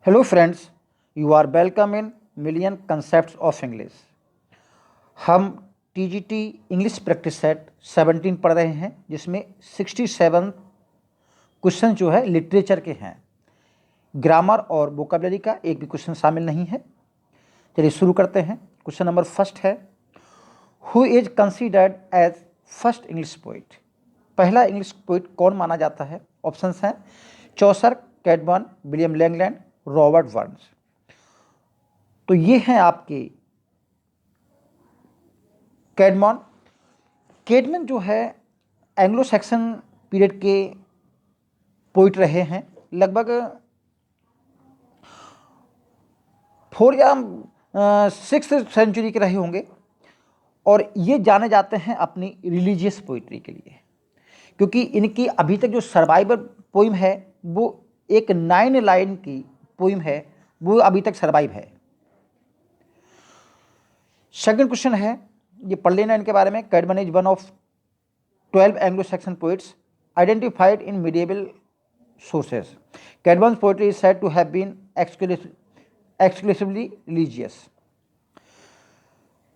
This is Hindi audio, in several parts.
Hello friends, you are welcome in million concepts of English. हम टीजीटी इंग्लिश प्रैक्टिस सेट 17 पढ़ रहे हैं, जिसमें 67 क्वेश्चन जो है लिटरेचर के हैं। ग्रामर और वोकैबुलरी का एक भी क्वेश्चन शामिल नहीं है। चलिए शुरू करते हैं। क्वेश्चन नंबर फर्स्ट है, who is considered as first English poet. पहला इंग्लिश पोइट कौन माना जाता है? ऑप्शंस हैं चौसर, कैटबर्न, विलियम लैंगलैंड, रॉबर्ट बर्न्स। तो ये हैं आपके कैटमैन। कैटमैन जो है एंग्लो सैक्सन पीरियड के पोइट रहे हैं, लगभग 4 या 6th सेंचुरी के रहे होंगे। और ये जाने जाते हैं अपनी रिलीजियस पोइट्री के लिए, क्योंकि इनकी अभी तक जो सर्वाइवल पोइम है वो एक 9 लाइन की पोइम है, वो अभी तक सर्वाइव है। सेकंड क्वेश्चन है, ये पढ़ लेना इनके बारे में। Caedmon is one of 12 Anglo Saxon poets identified in medieval sources. Caedmon's poetry is said to have been exclusively religious.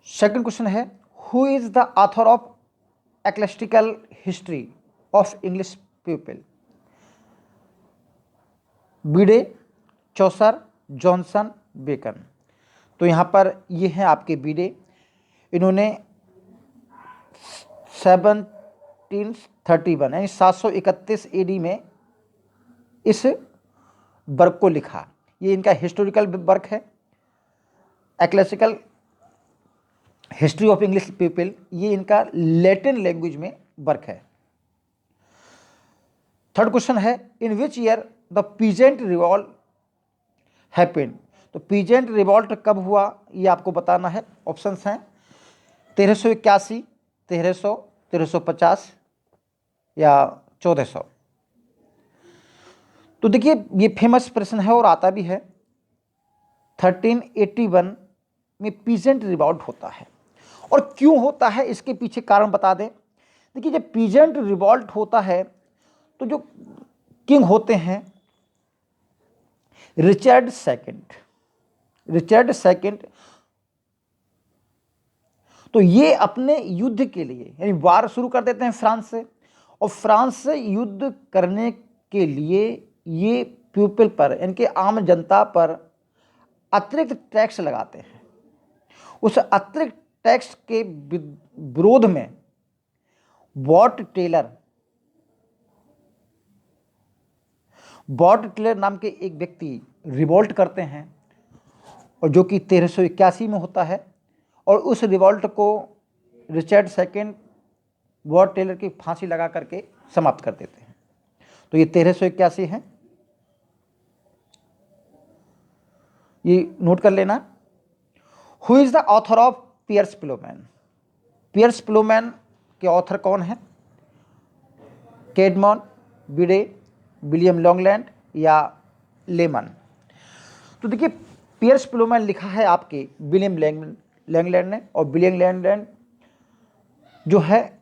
Second question है, who is the author of ecclesiastical history of English people. Bede, Chaucer, Johnson, Bacon. तो यहाँ पर ये हैं आपके बीडे। इन्होंने 1731 यानी 731 एडी में इस वर्क को लिखा। ये इनका हिस्टोरिकल वर्क है। Ecclesiastical history of English people, ये इनका लैटिन लैंग्वेज में वर्क है। थर्ड क्वेश्चन है, in which year the peasant revolt happened. तो पीजेंट रिवॉल्ट कब हुआ ये आपको बताना है। ऑप्शंस हैं 1381, 1300, 1350 या 1400। तो देखिए ये फेमस प्रश्न है और आता भी है। 1381 में पीजेंट रिवॉल्ट होता है, और क्यों होता है इसके पीछे कारण बता दें। देखिए जब पीजेंट रिवॉल्ट होता है तो जो किंग होते हैं रिचर्ड सेकंड, तो ये अपने युद्ध के लिए यानी वार शुरू कर देते हैं फ्रांस से, और फ्रांस से युद्ध करने के लिए ये पीपल पर, इनके आम जनता पर अतिरिक्त टैक्स लगाते हैं। उस अतिरिक्त टैक्स के विरोध में वॉट टेलर नाम के एक व्यक्ति रिवॉल्ट करते हैं, और जो कि 1381 में होता है। और उस रिवॉल्ट को रिचर्ड सेकंड वॉट टेलर की फांसी लगा करके समाप्त कर देते हैं। तो ये 1381 है, ये नोट कर लेना। Who is the author of Piers Plowman. Piers Plowman के ऑथर कौन है? कैटमैन, बीडे, विलियम लैंगलैंड या लेमन। तो देखिए पियर्स प्लोमैन लिखा है आपके विलियम लैंगलैंड ने, और विलियम लैंगलैंड जो है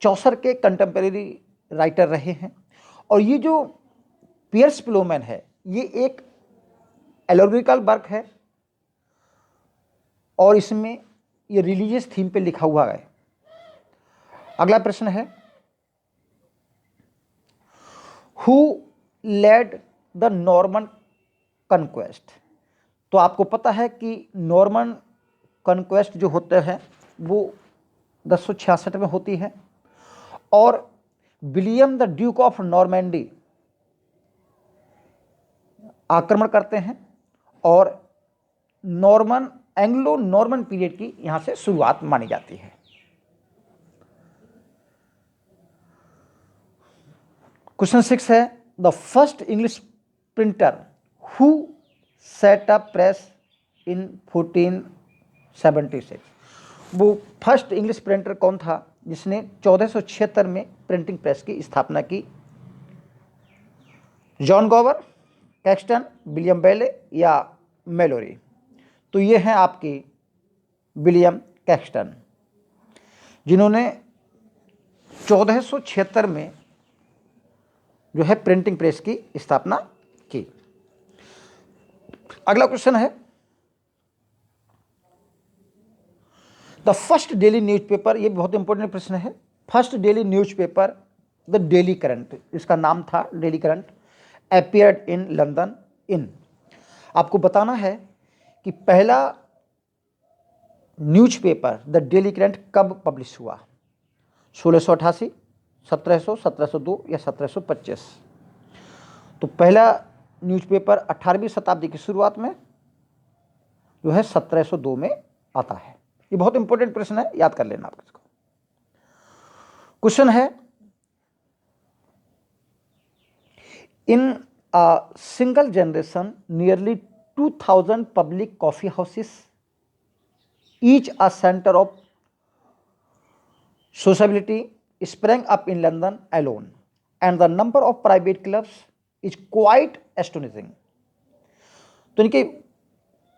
चौसर के कंटेम्परेरी राइटर रहे हैं। और ये जो पियर्स प्लोमैन है ये एक एलोग्रिकल वर्क है, और इसमें ये रिलीजियस थीम पे लिखा हुआ है। अगला प्रश्न है, who led the Norman Conquest. तो आपको पता है कि नॉर्मन कॉन्क्वेस्ट जो होते हैं वो 1066 में होती है, और William the Duke of Normandy आक्रमण करते हैं, और एंग्लो नॉर्मन पीरियड की यहां से शुरुआत मानी जाती है। क्वेश्चन 6 है, the first English printer who set up press in 1476। वो फर्स्ट इंग्लिश प्रिंटर कौन था जिसने 1476 में प्रिंटिंग प्रेस की स्थापना की? जॉन गोवर, कैक्सटन, विलियम बेले या मेलोरी। तो ये हैं आपके विलियम कैक्सटन, जिन्होंने 1476 में जो है प्रिंटिंग प्रेस की स्थापना की। अगला क्वेश्चन है, द फर्स्ट डेली न्यूज़पेपर, ये बहुत इंपॉर्टेंट प्रश्न है। First daily newspaper the daily current, इसका नाम था daily current, appeared in London इन। आपको बताना है कि पहला न्यूज़पेपर द डेली करंट कब पब्लिश हुआ, 1688, 1700, 1702 या 1725। तो पहला न्यूज़पेपर 18वीं शताब्दी की शुरुआत में जो है 1702 में आता है। ये बहुत इंपॉर्टेंट प्रश्न है, याद कर लेना आप इसको। क्वेश्चन है, in a single generation nearly 2000 public coffee houses, each a centre of sociability sprang up in London alone, and the number of private clubs is quite astonishing। तो इनके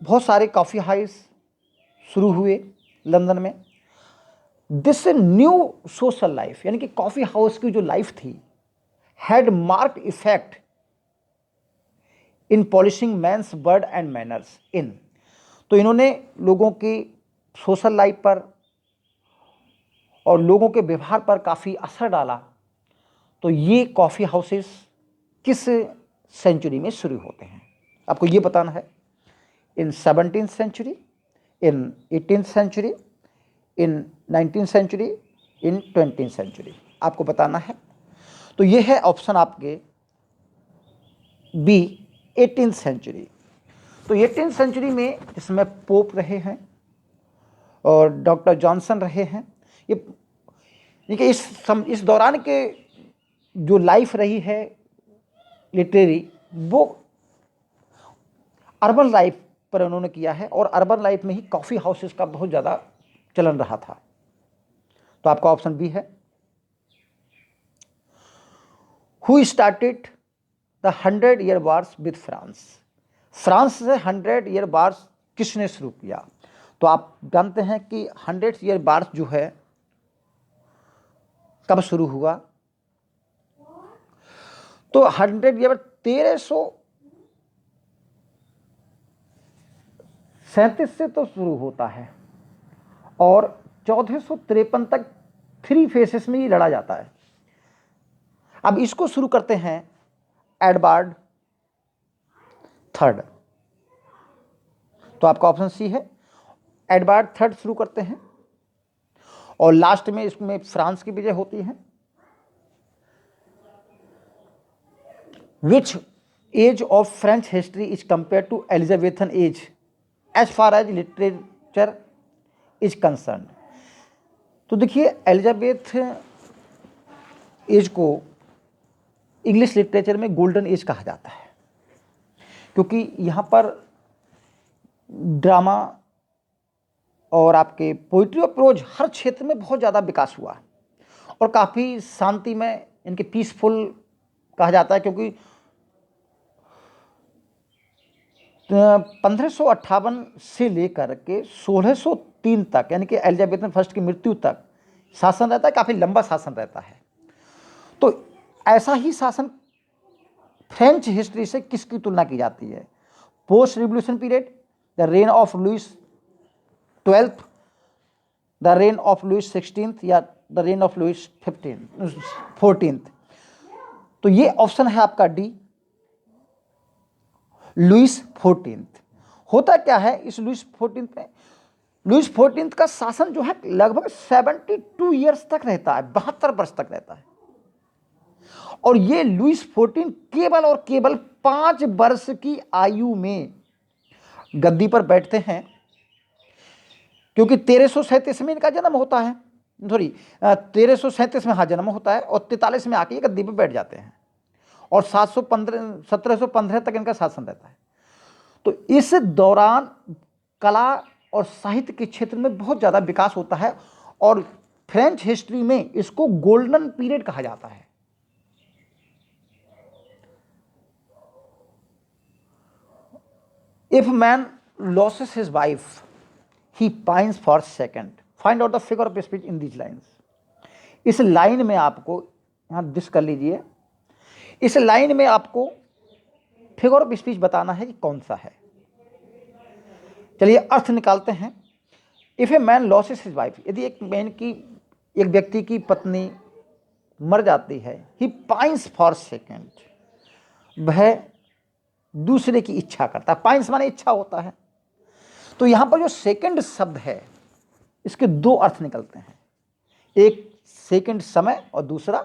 बहुत सारे कॉफ़ी हाउस शुरू हुए लंदन में। दिस न्यू सोशल लाइफ, यानी कि कॉफ़ी हाउस की जो लाइफ थी, had marked effect in polishing men's word and manners in. तो इन्होंने लोगों की सोशल लाइफ पर और लोगों के व्यवहार पर काफ़ी असर डाला। तो ये कॉफ़ी हाउसेस किस सेंचुरी में शुरू होते हैं, आपको ये बताना है। इन 17th सेंचुरी, इन 18th सेंचुरी, इन 19th सेंचुरी, इन 20th सेंचुरी, आपको बताना है। तो ये है ऑप्शन आपके बी, 18th सेंचुरी। तो 18th सेंचुरी में इसमें पोप रहे हैं और डॉक्टर जॉनसन रहे हैं। ये इस दौरान के जो लाइफ रही है लिटरेरी, वो अर्बन लाइफ पर उन्होंने किया है, और अर्बन लाइफ में ही कॉफ़ी हाउसेस का बहुत ज़्यादा चलन रहा था। तो आपका ऑप्शन बी है। Who started the 100 year wars with France, France से 100 ईयर वार्स किसने शुरू किया। तो आप जानते हैं कि 100 ईयर वार्स जो है कब शुरू हुआ। तो 100 ईयर 1337 से तो शुरू होता है और 1453 तक 3 फेसेस में ही लड़ा जाता है। अब इसको शुरू करते हैं एडवर्ड थर्ड। तो आपका ऑप्शन सी है, एडवर्ड थर्ड शुरू करते हैं और लास्ट में इसमें फ्रांस की विजय होती है। Which age of French history is compare to Elizabethan age as far as literature is concern. तो देखिए, एलिजाबेथ एज को इंग्लिश लिटरेचर में गोल्डन एज कहा जाता है, क्योंकि यहाँ पर ड्रामा और आपके पोइट्री और प्रोज हर क्षेत्र में बहुत ज़्यादा विकास हुआ और काफ़ी शांति में, इनके पीसफुल कहा जाता है, क्योंकि 1558 से लेकर के 1603 तक, यानी कि एलिजाबेथ फर्स्ट की मृत्यु तक शासन रहता है, काफ़ी लंबा शासन रहता है। तो ऐसा ही शासन फ्रेंच हिस्ट्री से किसकी तुलना की जाती है, post revolution period, the reign of Louis 12th, the reign of Louis 16th या the reign of Louis 14th। तो ये ऑप्शन है आपका डी, लुइस 14th। होता क्या है इस लुइस 14th में, लुइस 14th का शासन जो है लगभग 72 ईयर्स तक रहता है, 72 वर्ष तक रहता है। और ये लुइस 14 केवल और केवल 5 वर्ष की आयु में गद्दी पर बैठते हैं, क्योंकि 1337 में इनका जन्म होता है, 1337 में हाँ जन्म होता है, और 43 में आके ये गद्दी पर बैठ जाते हैं और 1715 तक इनका शासन रहता है। तो इस दौरान कला और साहित्य के क्षेत्र में बहुत ज़्यादा विकास होता है और फ्रेंच हिस्ट्री में इसको गोल्डन पीरियड कहा जाता है। If man loses his wife, he pines for second. Find out the figure of speech in these lines. इस लाइन में आपको यहाँ डिस कर लीजिए, इस लाइन में आपको फिगर ऑफ स्पीच बताना है कि कौन सा है। चलिए अर्थ निकालते हैं। If a man losses his wife, यदि एक व्यक्ति की पत्नी मर जाती है, ही पाइंस फॉर सेकेंड, वह दूसरे की इच्छा करता है। पाइंस माने इच्छा होता है। तो यहां पर जो सेकेंड शब्द है इसके दो अर्थ निकलते हैं, एक सेकेंड समय और दूसरा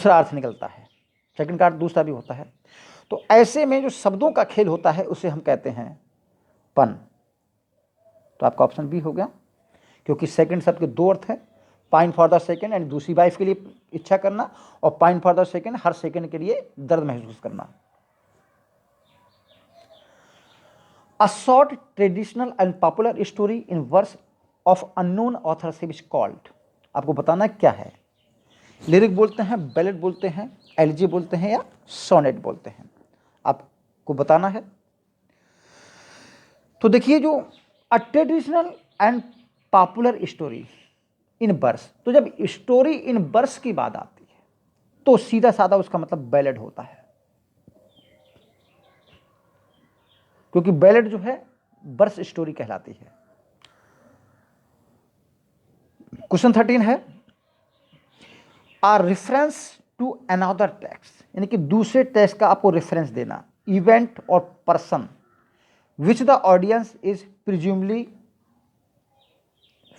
अर्थ निकलता है। सेकंड का अर्थ दूसरा भी होता है। तो ऐसे में जो शब्दों का खेल होता है उसे हम कहते हैं पन। तो आपका ऑप्शन बी हो गया, क्योंकि सेकंड शब्द के दो अर्थ है, पाइन फॉर द सेकंड यानी दूसरी वाइफ के लिए इच्छा करना, और पाइन फॉर द सेकंड हर सेकंड के लिए दर्द महसूस करना। A short traditional and popular story in verse of unknown authorship is called. आपको बताना क्या है, लिरिक बोलते हैं, बैलेट बोलते हैं, एलिजी बोलते हैं या सोनेट बोलते हैं, आपको बताना है। तो देखिए, जो a traditional and popular story in verse, तो जब स्टोरी इन वर्स की बात आती है तो सीधा साधा उसका मतलब बैलेट होता है, क्योंकि बैलेट जो है वर्स स्टोरी कहलाती है। क्वेश्चन 13 है, are reference to another text, यानी कि दूसरे टेक्स्ट का आपको रेफरेंस देना, इवेंट और person which the audience is presumably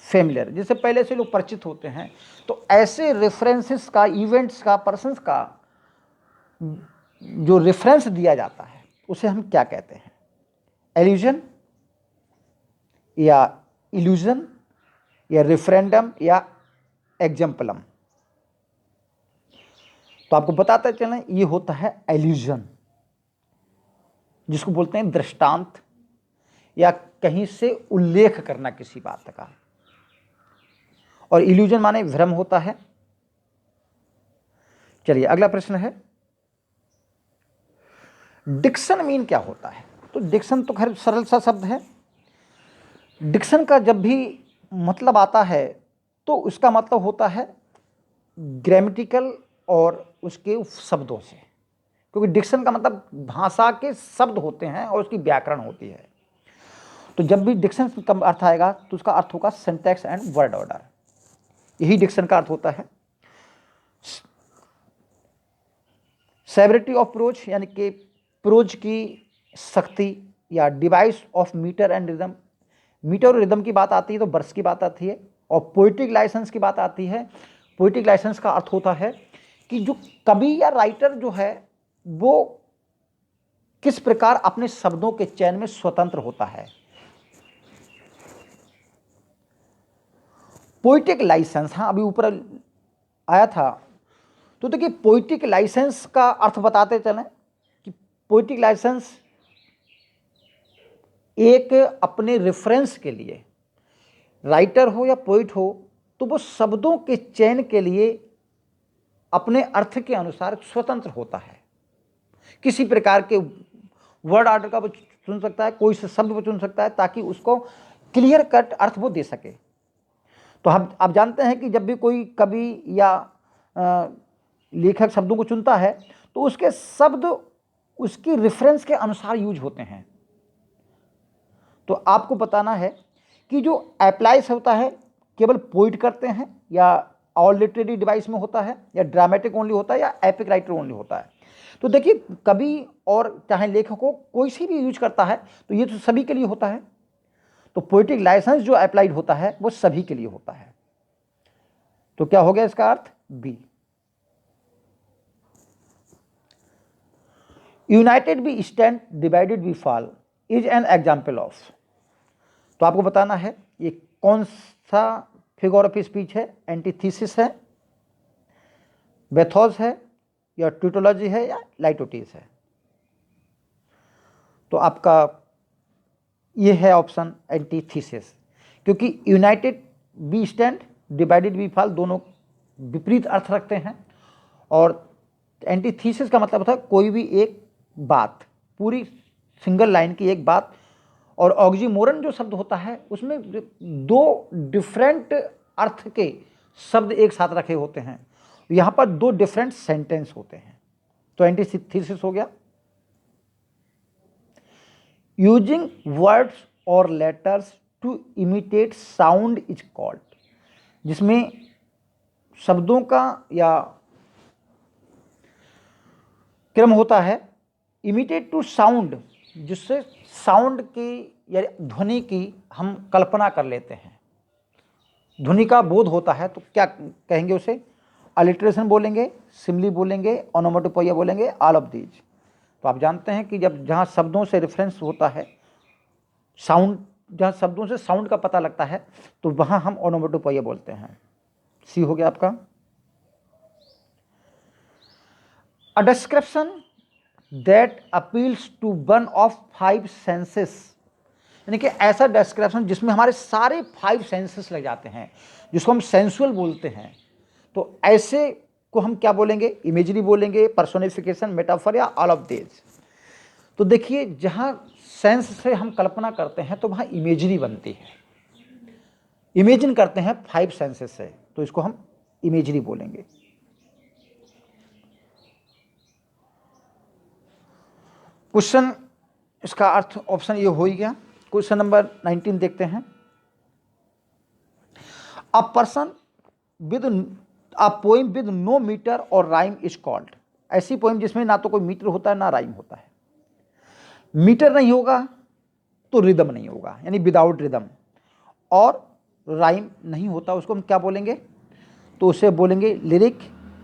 familiar, जिससे पहले से लोग परिचित होते हैं। तो ऐसे रेफरेंसेस का, इवेंट्स का, पर्सन्स का जो रेफरेंस दिया जाता है उसे हम क्या कहते हैं, एल्यूजन या इल्यूजन या रेफरेंडम या एग्जाम्पलम। तो आपको बताते चलें, ये होता है एल्यूजन, जिसको बोलते हैं दृष्टांत या कहीं से उल्लेख करना किसी बात का, और इल्यूजन माने भ्रम होता है। चलिए अगला प्रश्न है, डिक्शन मीन क्या होता है। तो डिक्शन तो खैर सरल सा शब्द है। डिक्शन का जब भी मतलब आता है तो उसका मतलब होता है ग्रामेटिकल और उसके शब्दों से, क्योंकि डिक्शन का मतलब भाषा के शब्द होते हैं और उसकी व्याकरण होती है। तो जब भी डिक्शन का अर्थ आएगा तो उसका अर्थ होगा सिंटैक्स एंड वर्ड ऑर्डर, यही डिक्शन का अर्थ होता है। सेवरिटी ऑफ प्रोज, यानी कि प्रोज की शक्ति या device of metre and rhythm, metre और रिदम की बात आती है तो वर्स की बात आती है, और पोइटिक लाइसेंस की बात आती है। पोइटिक लाइसेंस का अर्थ होता है कि जो कवि या राइटर जो है वो किस प्रकार अपने शब्दों के चयन में स्वतंत्र होता है। पोइटिक लाइसेंस, हाँ अभी ऊपर आया था। तो देखिए, पोइटिक लाइसेंस का अर्थ बताते चलें कि पोइटिक लाइसेंस एक अपने रेफरेंस के लिए, राइटर हो या पोइट हो, तो वो शब्दों के चयन के लिए अपने अर्थ के अनुसार स्वतंत्र होता है। किसी प्रकार के वर्ड ऑर्डर का वो चुन सकता है, कोई से शब्द वो चुन सकता है ताकि उसको क्लियर कट अर्थ वो दे सके। तो हम आप जानते हैं कि जब भी कोई कवि या लेखक शब्दों को चुनता है तो उसके शब्द उसकी रेफरेंस के अनुसार यूज होते हैं। तो आपको बताना है कि जो अप्लाइज होता है केवल पोइट करते हैं, या ऑल लिटरेरी डिवाइस में होता है, या ड्रामेटिक ओनली होता है, या एपिक राइटर ओनली होता है। तो देखिए, कवि और चाहे लेखक को कोई सी भी यूज करता है तो ये तो सभी के लिए होता है। तो पोइटिक लाइसेंस जो अप्लाइड होता है वो सभी के लिए होता है। तो क्या हो गया इसका अर्थ, B. United we stand, divided we fall is an example of. तो आपको बताना है ये कौन सा फिगर ऑफ स्पीच है, एंटीथीसिस है, बेथोस है, या ट्यूटोलॉजी है, या लाइटोटिस है। तो आपका ये है ऑप्शन एंटीथीसिस, क्योंकि united we stand, divided we fall दोनों विपरीत अर्थ रखते हैं, और एंटीथीसिस का मतलब होता है कोई भी एक बात, पूरी सिंगल लाइन की एक बात, और ऑक्सीमोरन जो शब्द होता है उसमें दो डिफरेंट अर्थ के शब्द एक साथ रखे होते हैं, यहाँ पर दो डिफरेंट सेंटेंस होते हैं। तो एंटीथीसिस हो गया। यूजिंग वर्ड्स और letters to imitate sound is called, जिसमें शब्दों का या क्रम होता है इमिटेट टू साउंड, जिससे साउंड की या ध्वनि की हम कल्पना कर लेते हैं, ध्वनि का बोध होता है, तो क्या कहेंगे उसे? अलिट्रेशन बोलेंगे, सिमली बोलेंगे, ओनोमेटोपोइया बोलेंगे, ऑल ऑफ दीज। तो आप जानते हैं कि जब जहाँ शब्दों से रेफरेंस होता है, साउंड, जहाँ शब्दों से साउंड का पता लगता है, तो वहाँ हम ओनोमेटोपोइया बोलते हैं। सी हो गया आपका। A description that appeals to one of 5 senses, यानी कि ऐसा डिस्क्रिप्शन जिसमें हमारे सारे 5 सेंसेस लग जाते हैं, जिसको हम सेंसुअल बोलते हैं। तो ऐसे को हम क्या बोलेंगे? इमेजरी बोलेंगे, पर्सोनिफिकेशन, मेटाफर या ऑल ऑफ दीज। तो देखिए, जहाँ सेंस से हम कल्पना करते हैं तो वहाँ इमेजरी बनती है, इमेजिन करते हैं 5 सेंसेस से, तो इसको हम इमेजरी बोलेंगे। क्वेश्चन, इसका अर्थ ऑप्शन ये हो ही गया। क्वेश्चन नंबर 19 देखते हैं। A person with a poem with no metre और राइम इज कॉल्ड, ऐसी पोइम जिसमें ना तो कोई मीटर होता है ना राइम होता है। मीटर नहीं होगा तो रिदम नहीं होगा, यानी विदाउट रिदम, और राइम नहीं होता, उसको हम क्या बोलेंगे? तो उसे बोलेंगे लिरिक,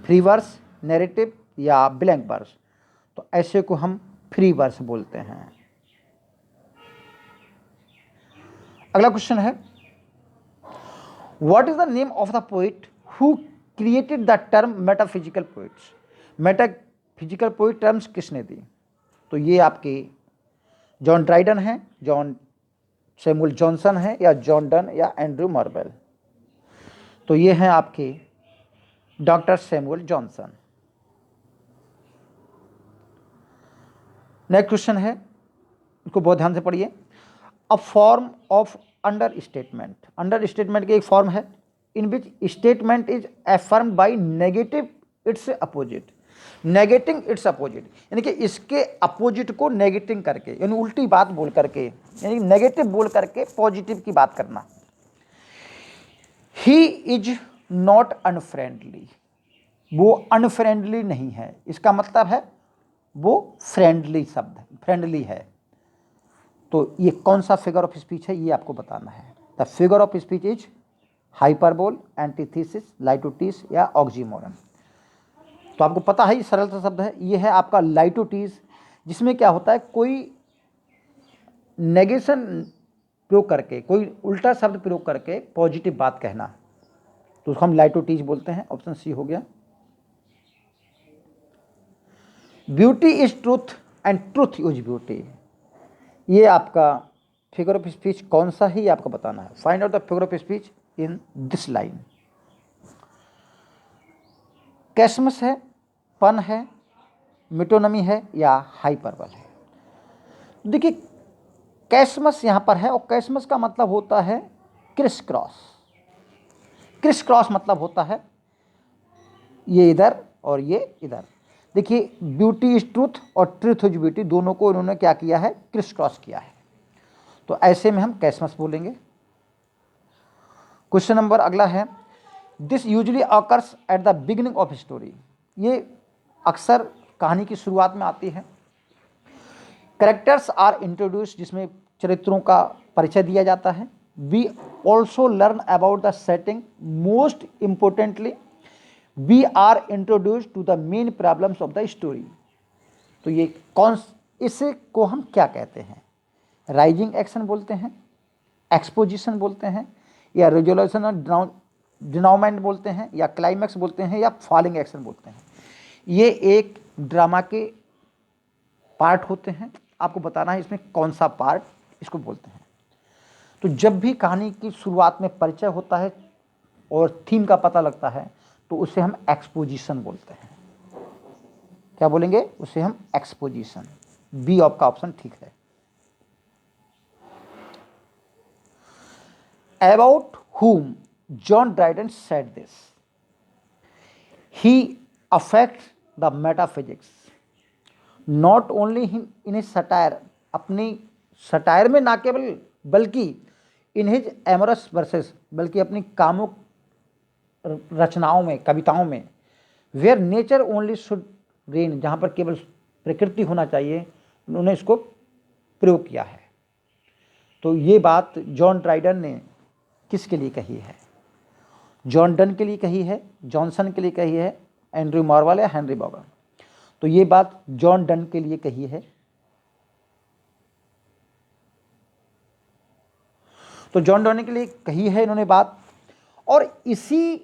फ्री वर्स, नैरेटिव या ब्लैंक वर्स। तो ऐसे को हम फ्री वर्स बोलते हैं। अगला क्वेश्चन है, what is the name of the poet who created the term metaphysical poets? Metaphysical poet terms किसने दी? तो ये आपके जॉन ड्राइडन है, जॉन सैमुअल जॉनसन है, या जॉन डन या एंड्रू मार्वेल। तो ये हैं आपके doctor Samuel Johnson. Next question है, इसको बहुत ध्यान से पढ़िए। A form of under statement, under statement की एक फॉर्म है in which statement is affirmed by negative it's opposite, negating it's opposite, यानी कि इसके अपोजिट को नेगेटिंग करके, यानी उल्टी बात बोल करके, यानी नेगेटिव बोल करके पॉजिटिव की बात करना। ही इज नॉट अनफ्रेंडली, वो अनफ्रेंडली नहीं है, इसका मतलब है वो फ्रेंडली शब्द, फ्रेंडली है। तो ये कौन सा फिगर ऑफ स्पीच है, ये आपको बताना है। The figure of speech is hyperbole, antithesis, litotes या ऑक्सीमोरन। तो आपको पता है ये सरल सा शब्द है, ये है आपका लाइटोटिस, जिसमें क्या होता है, कोई नेगेशन प्रयोग करके, कोई उल्टा शब्द प्रयोग करके पॉजिटिव बात कहना, तो उसको हम लाइटोटिस बोलते हैं। ऑप्शन सी हो गया। Beauty is truth and truth is beauty, ये आपका फिगर ऑफ स्पीच कौन सा है, ये आपको बताना है। Find out the figure of speech in this line. Chiasmus है, पन है, मिटोनमी है या हाइपरबल है? देखिए, कैसमस यहाँ पर है, और कैसमस का मतलब होता है क्रिस क्रॉस। क्रिस क्रॉस मतलब होता है ये इधर और ये इधर। देखिए, ब्यूटी इज ट्रूथ और ट्रूथ इज ब्यूटी, दोनों को इन्होंने क्या किया है? क्रिस क्रॉस किया है। तो ऐसे में हम कैसमस बोलेंगे। क्वेश्चन नंबर अगला है, this usually occurs at the beginning of story, ये अक्सर कहानी की शुरुआत में आती है। कैरेक्टर्स आर इंट्रोड्यूस, जिसमें चरित्रों का परिचय दिया जाता है। We also learn about the setting, most importantly we are introduce to the main problems of the story. तो ये इसे को हम क्या कहते हैं? राइजिंग एक्शन बोलते हैं, एक्सपोजिशन बोलते हैं, या रिजोल्यूशन और डिनाउमेंट बोलते हैं, या क्लाइमैक्स बोलते हैं, या फॉलिंग एक्शन बोलते हैं। ये एक ड्रामा के पार्ट होते हैं, आपको बताना है इसमें कौन सा पार्ट इसको बोलते हैं। तो जब भी कहानी की शुरुआत में परिचय होता है और थीम का पता लगता है, तो उसे हम एक्सपोजिशन बोलते हैं। क्या बोलेंगे? उसे हम एक्सपोजिशन। बी आपका ऑप्शन ठीक है। About whom John Dryden said this? He affects the metaphysics not only in his satire, अपनी सटायर में ना केवल बल्कि इन हिज एमोरस वर्सेस, बल्कि अपनी कामुक रचनाओं में, कविताओं में, where nature only should reign, जहाँ पर केवल प्रकृति होना चाहिए, उन्होंने इसको प्रयोग किया है। तो ये बात जॉन ड्राइडन ने किसके लिए कही है? जॉन डन के लिए कही है, जॉनसन के लिए कही है, एंड्रयू मार्वल या हेनरी बॉगन? तो ये बात जॉन डन के लिए कही है। तो जॉन डन के लिए कही है इन्होंने बात, और इसी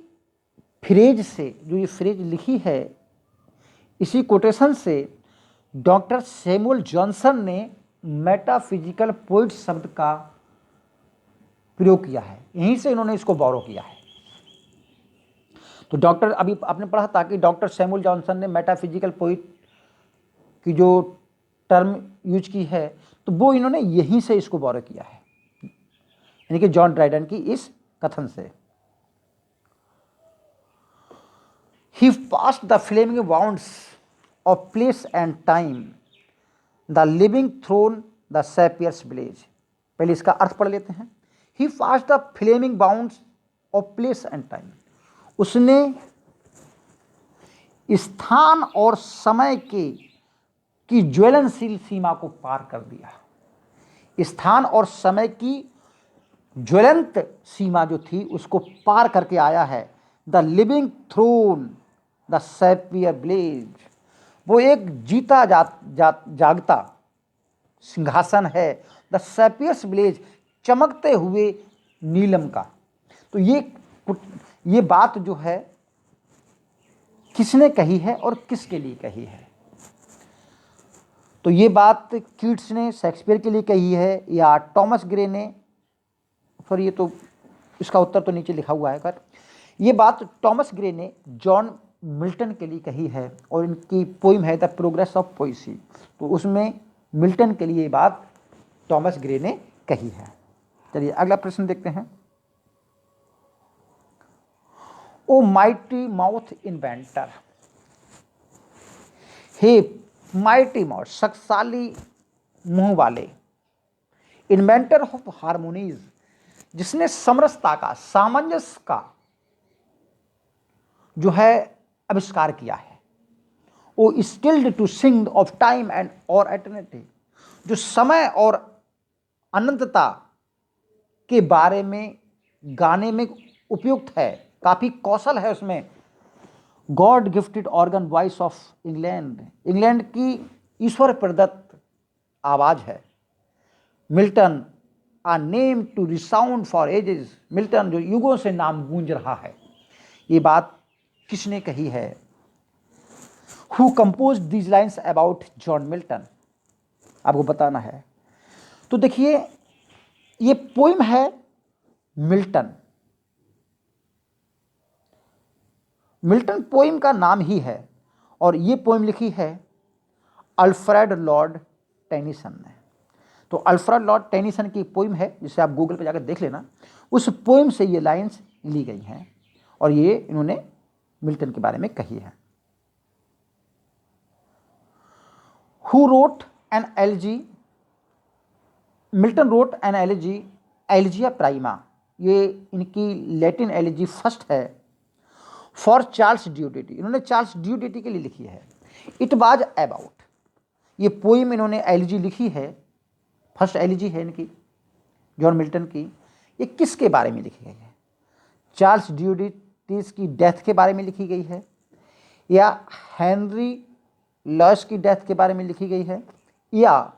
फ्रेज से, जो ये फ्रेज लिखी है, इसी कोटेशन से डॉक्टर सैमुअल जॉनसन ने मेटाफिजिकल पोइट शब्द का प्रयोग किया है, यहीं से इन्होंने इसको बोरो किया है। तो डॉक्टर, अभी आपने पढ़ा था कि डॉक्टर सैमुअल जॉनसन ने मेटाफिजिकल पोइट की जो टर्म यूज की है, तो वो इन्होंने यहीं से इसको बोरो किया है, यानी कि जॉन ड्राइडन की इस कथन से। He passed the flaming wounds of place and time, the living throne, the sapier's blaze. पहले इसका अर्थ पढ़ लेते हैं। He passed the flaming bounds of place and time. उसने स्थान और समय की ज्वलनशील सीमा को पार कर दिया। स्थान और समय की ज्वलंत सीमा जो थी उसको पार करके आया है। The living throne, the sapphire blaze, वो एक जीता जागता सिंहासन है। द सैपियर्स ब्लेज, चमकते हुए नीलम का। तो ये बात जो है किसने कही है और किसके लिए कही है? तो ये बात कीट्स ने शेक्सपियर के लिए कही है या टॉमस ग्रे ने? फिर ये तो इसका उत्तर तो नीचे लिखा हुआ है, पर ये बात टॉमस ग्रे ने जॉन मिल्टन के लिए कही है, और इनकी पोइम है द प्रोग्रेस ऑफ पोइसी, तो उसमें मिल्टन के लिए ये बात टॉमस ग्रे ने कही है। चलिए अगला प्रश्न देखते हैं। ओ माइटी माउथ इन्वेंटर, हे माइटी माउथ, शक्तिशाली मुंह वाले, इन्वेंटर ऑफ हार्मोनीज, जिसने समरसता का, सामंजस्य का जो है आविष्कार किया है। O skilled to sing of time and और एटर्निटी, जो समय और अनंतता के बारे में गाने में उपयुक्त है, काफी कौशल है उसमें। God gifted organ voice of England, England की ईश्वर प्रदत्त आवाज है। Milton, a name to resound for ages, Milton जो युगों से नाम गूंज रहा है। ये बात किसने कही है? Who compose these lines about John Milton, आपको बताना है। तो देखिए ये पोइम है मिल्टन, मिल्टन पोइम का नाम ही है, और ये पोइम लिखी है अल्फ्रेड लॉर्ड टेनिसन ने। तो अल्फ्रेड लॉर्ड टेनिसन की पोइम है, जिसे आप गूगल पे जाकर देख लेना। उस पोइम से ये लाइन्स ली गई हैं, और ये इन्होंने मिल्टन के बारे में कही है। Who wrote an elegy, Milton wrote an elegy Elegia Prima, ये इनकी लैटिन एलिजी फर्स्ट है, फॉर चार्ल्स ड्यूडेटी, इन्होंने चार्ल्स ड्यूडेटी के लिए लिखी है। इट वाज अबाउट, ये पोइम इन्होंने एलिजी लिखी है, फर्स्ट एलिजी है इनकी जॉन मिल्टन की। ये किसके बारे में लिखी गई है? चार्ल्स ड्यूडेटीज की डेथ के बारे में लिखी गई है, या हेनरी लॉयस की डेथ के बारे में लिखी गई है, या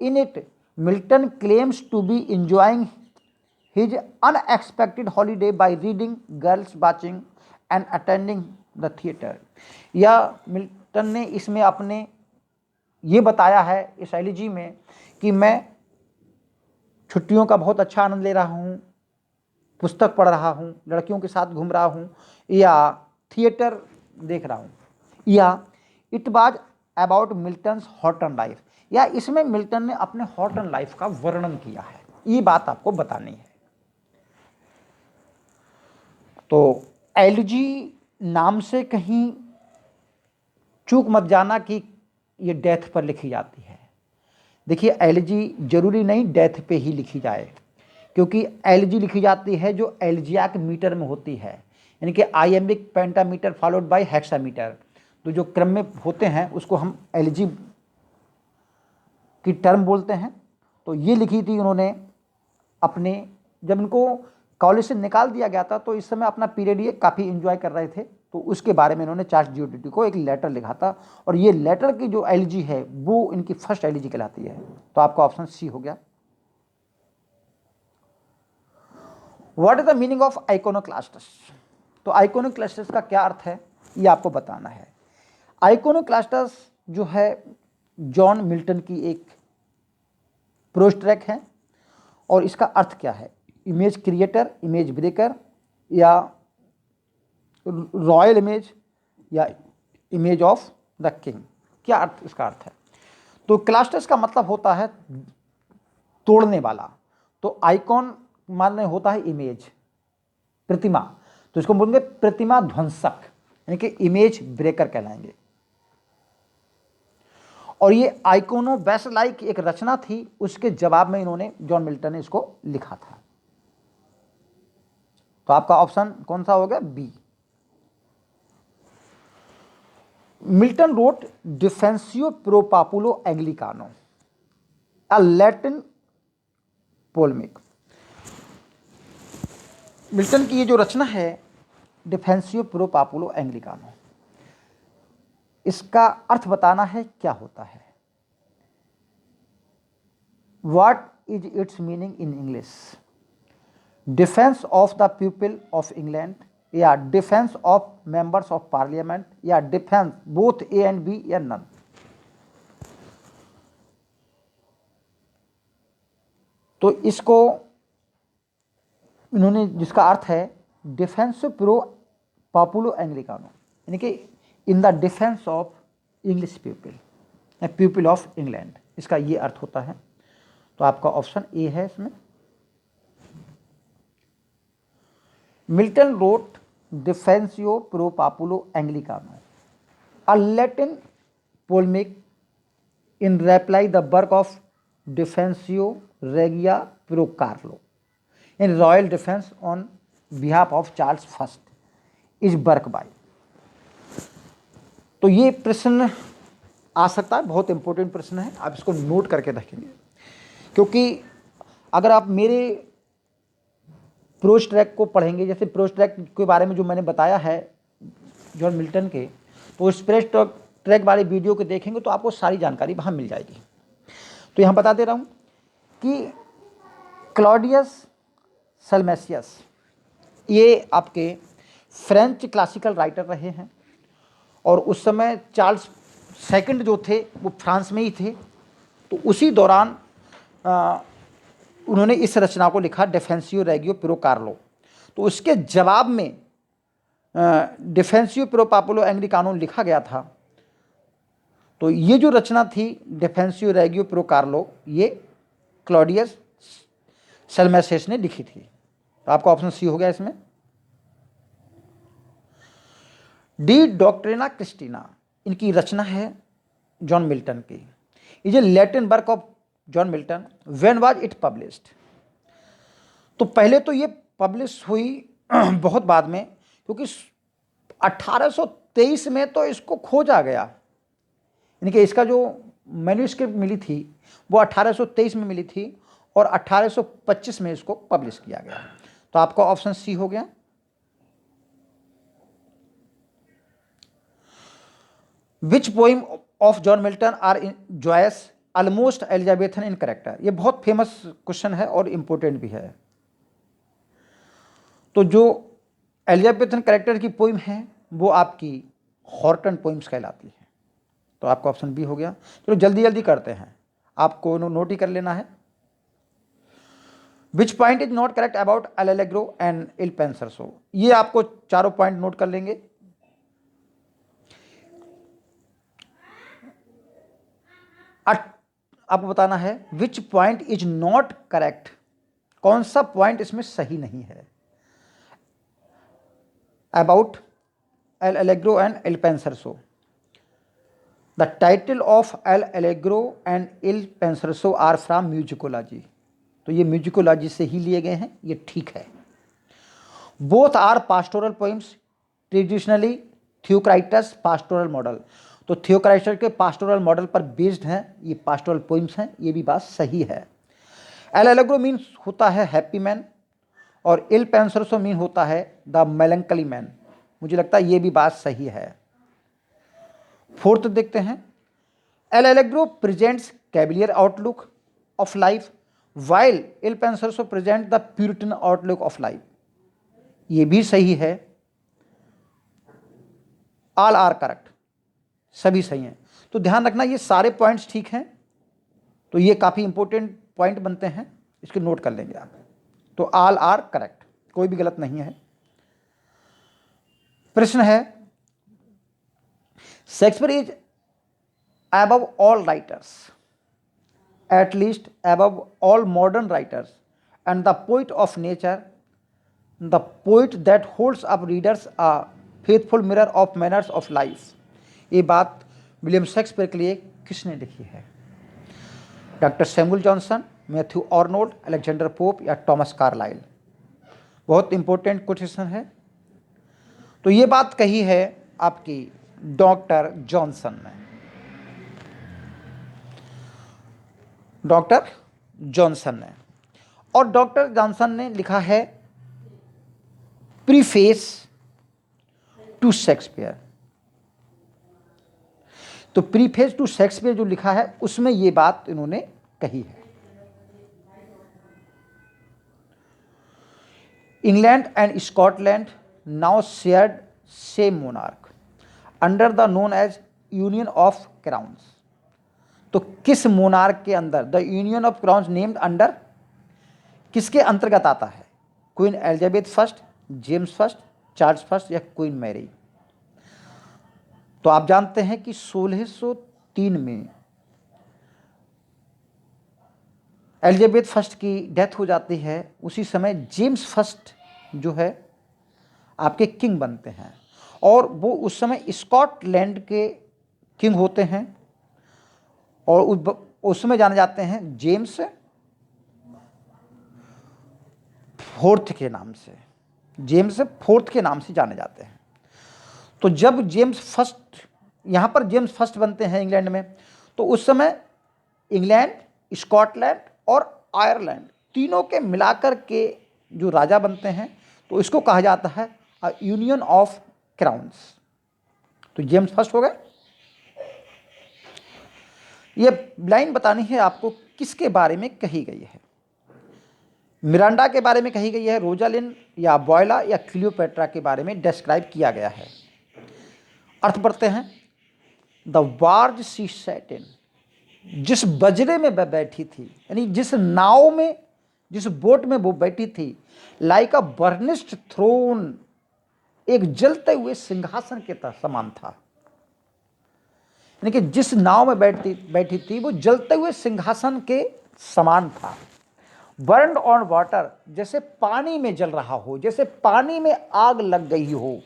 in it Milton claims to be enjoying his unexpected holiday by reading, girls watching and attending the theatre, या मिल्टन ने इसमें अपने ये बताया है इस एलिजी में कि मैं छुट्टियों का बहुत अच्छा आनंद ले रहा हूँ, पुस्तक पढ़ रहा हूँ, लड़कियों के साथ घूम रहा हूँ, या थिएटर देख रहा हूँ, या it was about Milton's Horton life, या इसमें मिल्टन ने अपने हॉटन लाइफ का वर्णन किया है। ये बात आपको बतानी है। तो एलिजी नाम से कहीं चूक मत जाना कि ये डेथ पर लिखी जाती है। देखिए एलजी जरूरी नहीं डेथ पे ही लिखी जाए, क्योंकि एलजी लिखी जाती है जो एल्जियाक मीटर में होती है, यानी कि आइएम्बिक पेंटामीटर फॉलोड बाय हेक्सामीटर, तो जो क्रम में होते हैं उसको हम एलजी की टर्म बोलते हैं। तो ये लिखी थी उन्होंने अपने, जब इनको कॉलेज से निकाल दिया गया था तो इस समय अपना पीरियड ये काफ़ी एंजॉय कर रहे थे, तो उसके बारे में इन्होंने चार्ल्स जियोडेटी को एक लेटर लिखा था, और ये लेटर की जो एलजी है वो इनकी फर्स्ट एलजी कहलाती है। तो आपका ऑप्शन सी हो गया। What is the meaning of Iconoclastes? तो आइकोनोक्लास्टस का क्या अर्थ है ये आपको बताना है। आइकोनोक्लास्टस जो है जॉन मिल्टन की एक प्रोज ट्रैक है, और इसका अर्थ क्या है? इमेज क्रिएटर, इमेज ब्रेकर, या रॉयल इमेज, या इमेज ऑफ द किंग, क्या अर्थ इसका अर्थ है? तो क्लास्टस का मतलब होता है तोड़ने वाला, तो आइकॉन माने होता है इमेज, प्रतिमा, तो इसको बोलेंगे प्रतिमा ध्वंसक, यानी कि इमेज ब्रेकर कहलाएंगे। और ये आइकोनो बेस लाइक एक रचना थी, उसके जवाब में इन्होंने जॉन मिल्टन ने इसको लिखा था। तो आपका ऑप्शन कौन सा हो गया? B. Milton wrote Defensio Pro Populo Anglicano, a Latin polemic. Milton की ये जो रचना है डिफेंसियो प्रो पापुलो एंग्लिकानो, इसका अर्थ बताना है क्या होता है। What is its meaning in English? Defence of the people of England, या defence of members of parliament, या defence both A and B, या नन? तो इसको इन्होंने, जिसका अर्थ है डिफेंस प्रो पापुलो एंग्लिकानो, यानी कि in the defence of English people, people of England, इसका ये अर्थ होता है। तो आपका ऑप्शन ए है इसमें। Milton wrote Defensio Pro Populo Anglicano, a Latin polemic in reply the work of Defensio Regia Pro Carolo in royal defence on behalf of Charles first is work by. तो ये प्रश्न आ सकता है, बहुत इंपॉर्टेंट प्रश्न है, आप इसको नोट करके रखेंगे, क्योंकि अगर आप मेरे प्रोज ट्रैक को पढ़ेंगे, जैसे प्रोज ट्रैक के बारे में जो मैंने बताया है जॉन मिल्टन के, तो उस प्रोज ट्रैक वाले वीडियो को देखेंगे तो आपको सारी जानकारी वहाँ मिल जाएगी। तो यहाँ बता दे रहा हूँ कि क्लॉडियस सल्मेसियस ये आपके फ्रेंच क्लासिकल राइटर रहे हैं, और उस समय चार्ल्स सेकंड जो थे वो फ्रांस में ही थे, तो उसी दौरान उन्होंने इस रचना को लिखा डिफेंसियो रेगियो प्रो कार्लो। तो उसके जवाब में डिफेंसियो प्रो पापुलो एंग्लिकानो लिखा गया था। तो ये जो रचना थी डिफेंसियो रेगियो प्रो कार्लो, ये क्लॉडियस सल्मेसियस ने लिखी थी। तो आपका ऑप्शन सी हो गया इसमें। डी डॉक्ट्रिना क्रिस्टीना, इनकी रचना है जॉन मिल्टन की, is a Latin work of John Milton, when was it published? तो पहले तो ये पब्लिश हुई बहुत बाद में, क्योंकि 1823 में तो इसको खोजा गया, यानी कि इसका जो मैन्युस्क्रिप्ट मिली थी वो 1823 में मिली थी, और 1825 में इसको पब्लिश किया गया। तो आपका ऑप्शन सी हो गया। Which poem of John Milton are joyous almost Elizabethan in character? ये बहुत फेमस क्वेश्चन है और इंपॉर्टेंट भी है। तो जो एलिजाबेथन करेक्टर की पोइम है वो आपकी हॉर्टन पोइम्स कहलाती है। तो आपका ऑप्शन बी हो गया। चलो जल्दी जल्दी करते हैं, आपको नोट ही कर लेना है। Which point is not correct about L'Allegro and Il Penseroso? ये आपको चारों पॉइंट नोट कर लेंगे। आपको बताना है which point is not correct, कौन सा पॉइंट इसमें सही नहीं है about L'Allegro and Il Penseroso. The title of L'Allegro and Il Penseroso are from musicology. तो ये म्यूजिकोलॉजी से ही लिए गए हैं, ये ठीक है। Both are pastoral poems traditionally Theocritus pastoral model. तो थियोक्राइटस के पास्टोरल मॉडल पर बेस्ड हैं, ये पास्टोरल पोइम्स हैं, ये भी बात सही है। एल एलेग्रो मीन्स होता है हैप्पी मैन और इल पेंसरसो मीन होता है द मेलंकली मैन। मुझे लगता है ये भी बात सही है। फोर्थ देखते हैं, L'Allegro presents cavalier outlook of life while Il Penseroso present the Puritan outlook of life. ये भी सही है। ऑल आर करेक्ट, सभी सही हैं। तो ध्यान रखना ये सारे पॉइंट्स ठीक हैं, तो ये काफ़ी इंपॉर्टेंट पॉइंट बनते हैं, इसके नोट कर लेंगे आप। तो ऑल आर करेक्ट, कोई भी गलत नहीं है। प्रश्न है, Shakespeare is above all writers, at least above all modern writers and the poet of nature, the poet that holds up readers a faithful mirror of manners of life. ये बात विलियम शेक्सपियर के लिए किसने लिखी है? Doctor Samuel Johnson, Matthew Arnold, Alexander pope या टॉमस कार्लाइल? बहुत इंपॉर्टेंट क्वेश्चन है। तो ये बात कही है आपकी डॉक्टर जॉनसन ने, डॉक्टर जॉनसन ने। और डॉक्टर जॉनसन ने लिखा है प्रीफेस टू शेक्सपियर। तो प्रीफेस टू शेक्सपियर जो लिखा है उसमें ये बात इन्होंने कही है। England and Scotland now shared same monarch under the known as union of crowns. तो किस मोनार्क के अंदर the union of crowns named under, किसके अंतर्गत आता है? Queen Elizabeth first, James first, Charles first या क्वीन मैरी? तो आप जानते हैं कि 1603 में एलिजाबेथ फर्स्ट की डेथ हो जाती है। उसी समय जेम्स फर्स्ट जो है आपके किंग बनते हैं और वो उस समय स्कॉटलैंड के किंग होते हैं और उस समय जाने जाते हैं जेम्स फोर्थ के नाम से, जेम्स फोर्थ के नाम से जाने जाते हैं। तो जब जेम्स फर्स्ट, यहाँ पर जेम्स फर्स्ट बनते हैं इंग्लैंड में, तो उस समय इंग्लैंड, स्कॉटलैंड और आयरलैंड तीनों के मिलाकर के जो राजा बनते हैं, तो इसको कहा जाता है यूनियन ऑफ क्राउन्स। तो जेम्स फर्स्ट हो गए। ये लाइन बतानी है आपको किसके बारे में कही गई है। मिरांडा के बारे में कही गई है, रोजालिन या बॉयला या क्लियोपेट्रा के बारे में डिस्क्राइब किया गया है। अर्थ पढ़ते हैं, द वार्ज शी सैट इन, जिस बजरे में वह बैठी थी, यानी जिस नाव में, जिस बोट में वो बैठी थी, लाइक अ बर्निश्ड थ्रोन, एक जलते हुए सिंहासन के समान था। यानी कि जिस नाव में बैठी थी वो जलते हुए सिंहासन के समान था। बर्न्ड ऑन वाटर, जैसे पानी में जल रहा हो, जैसे पानी में आग लग गई हो।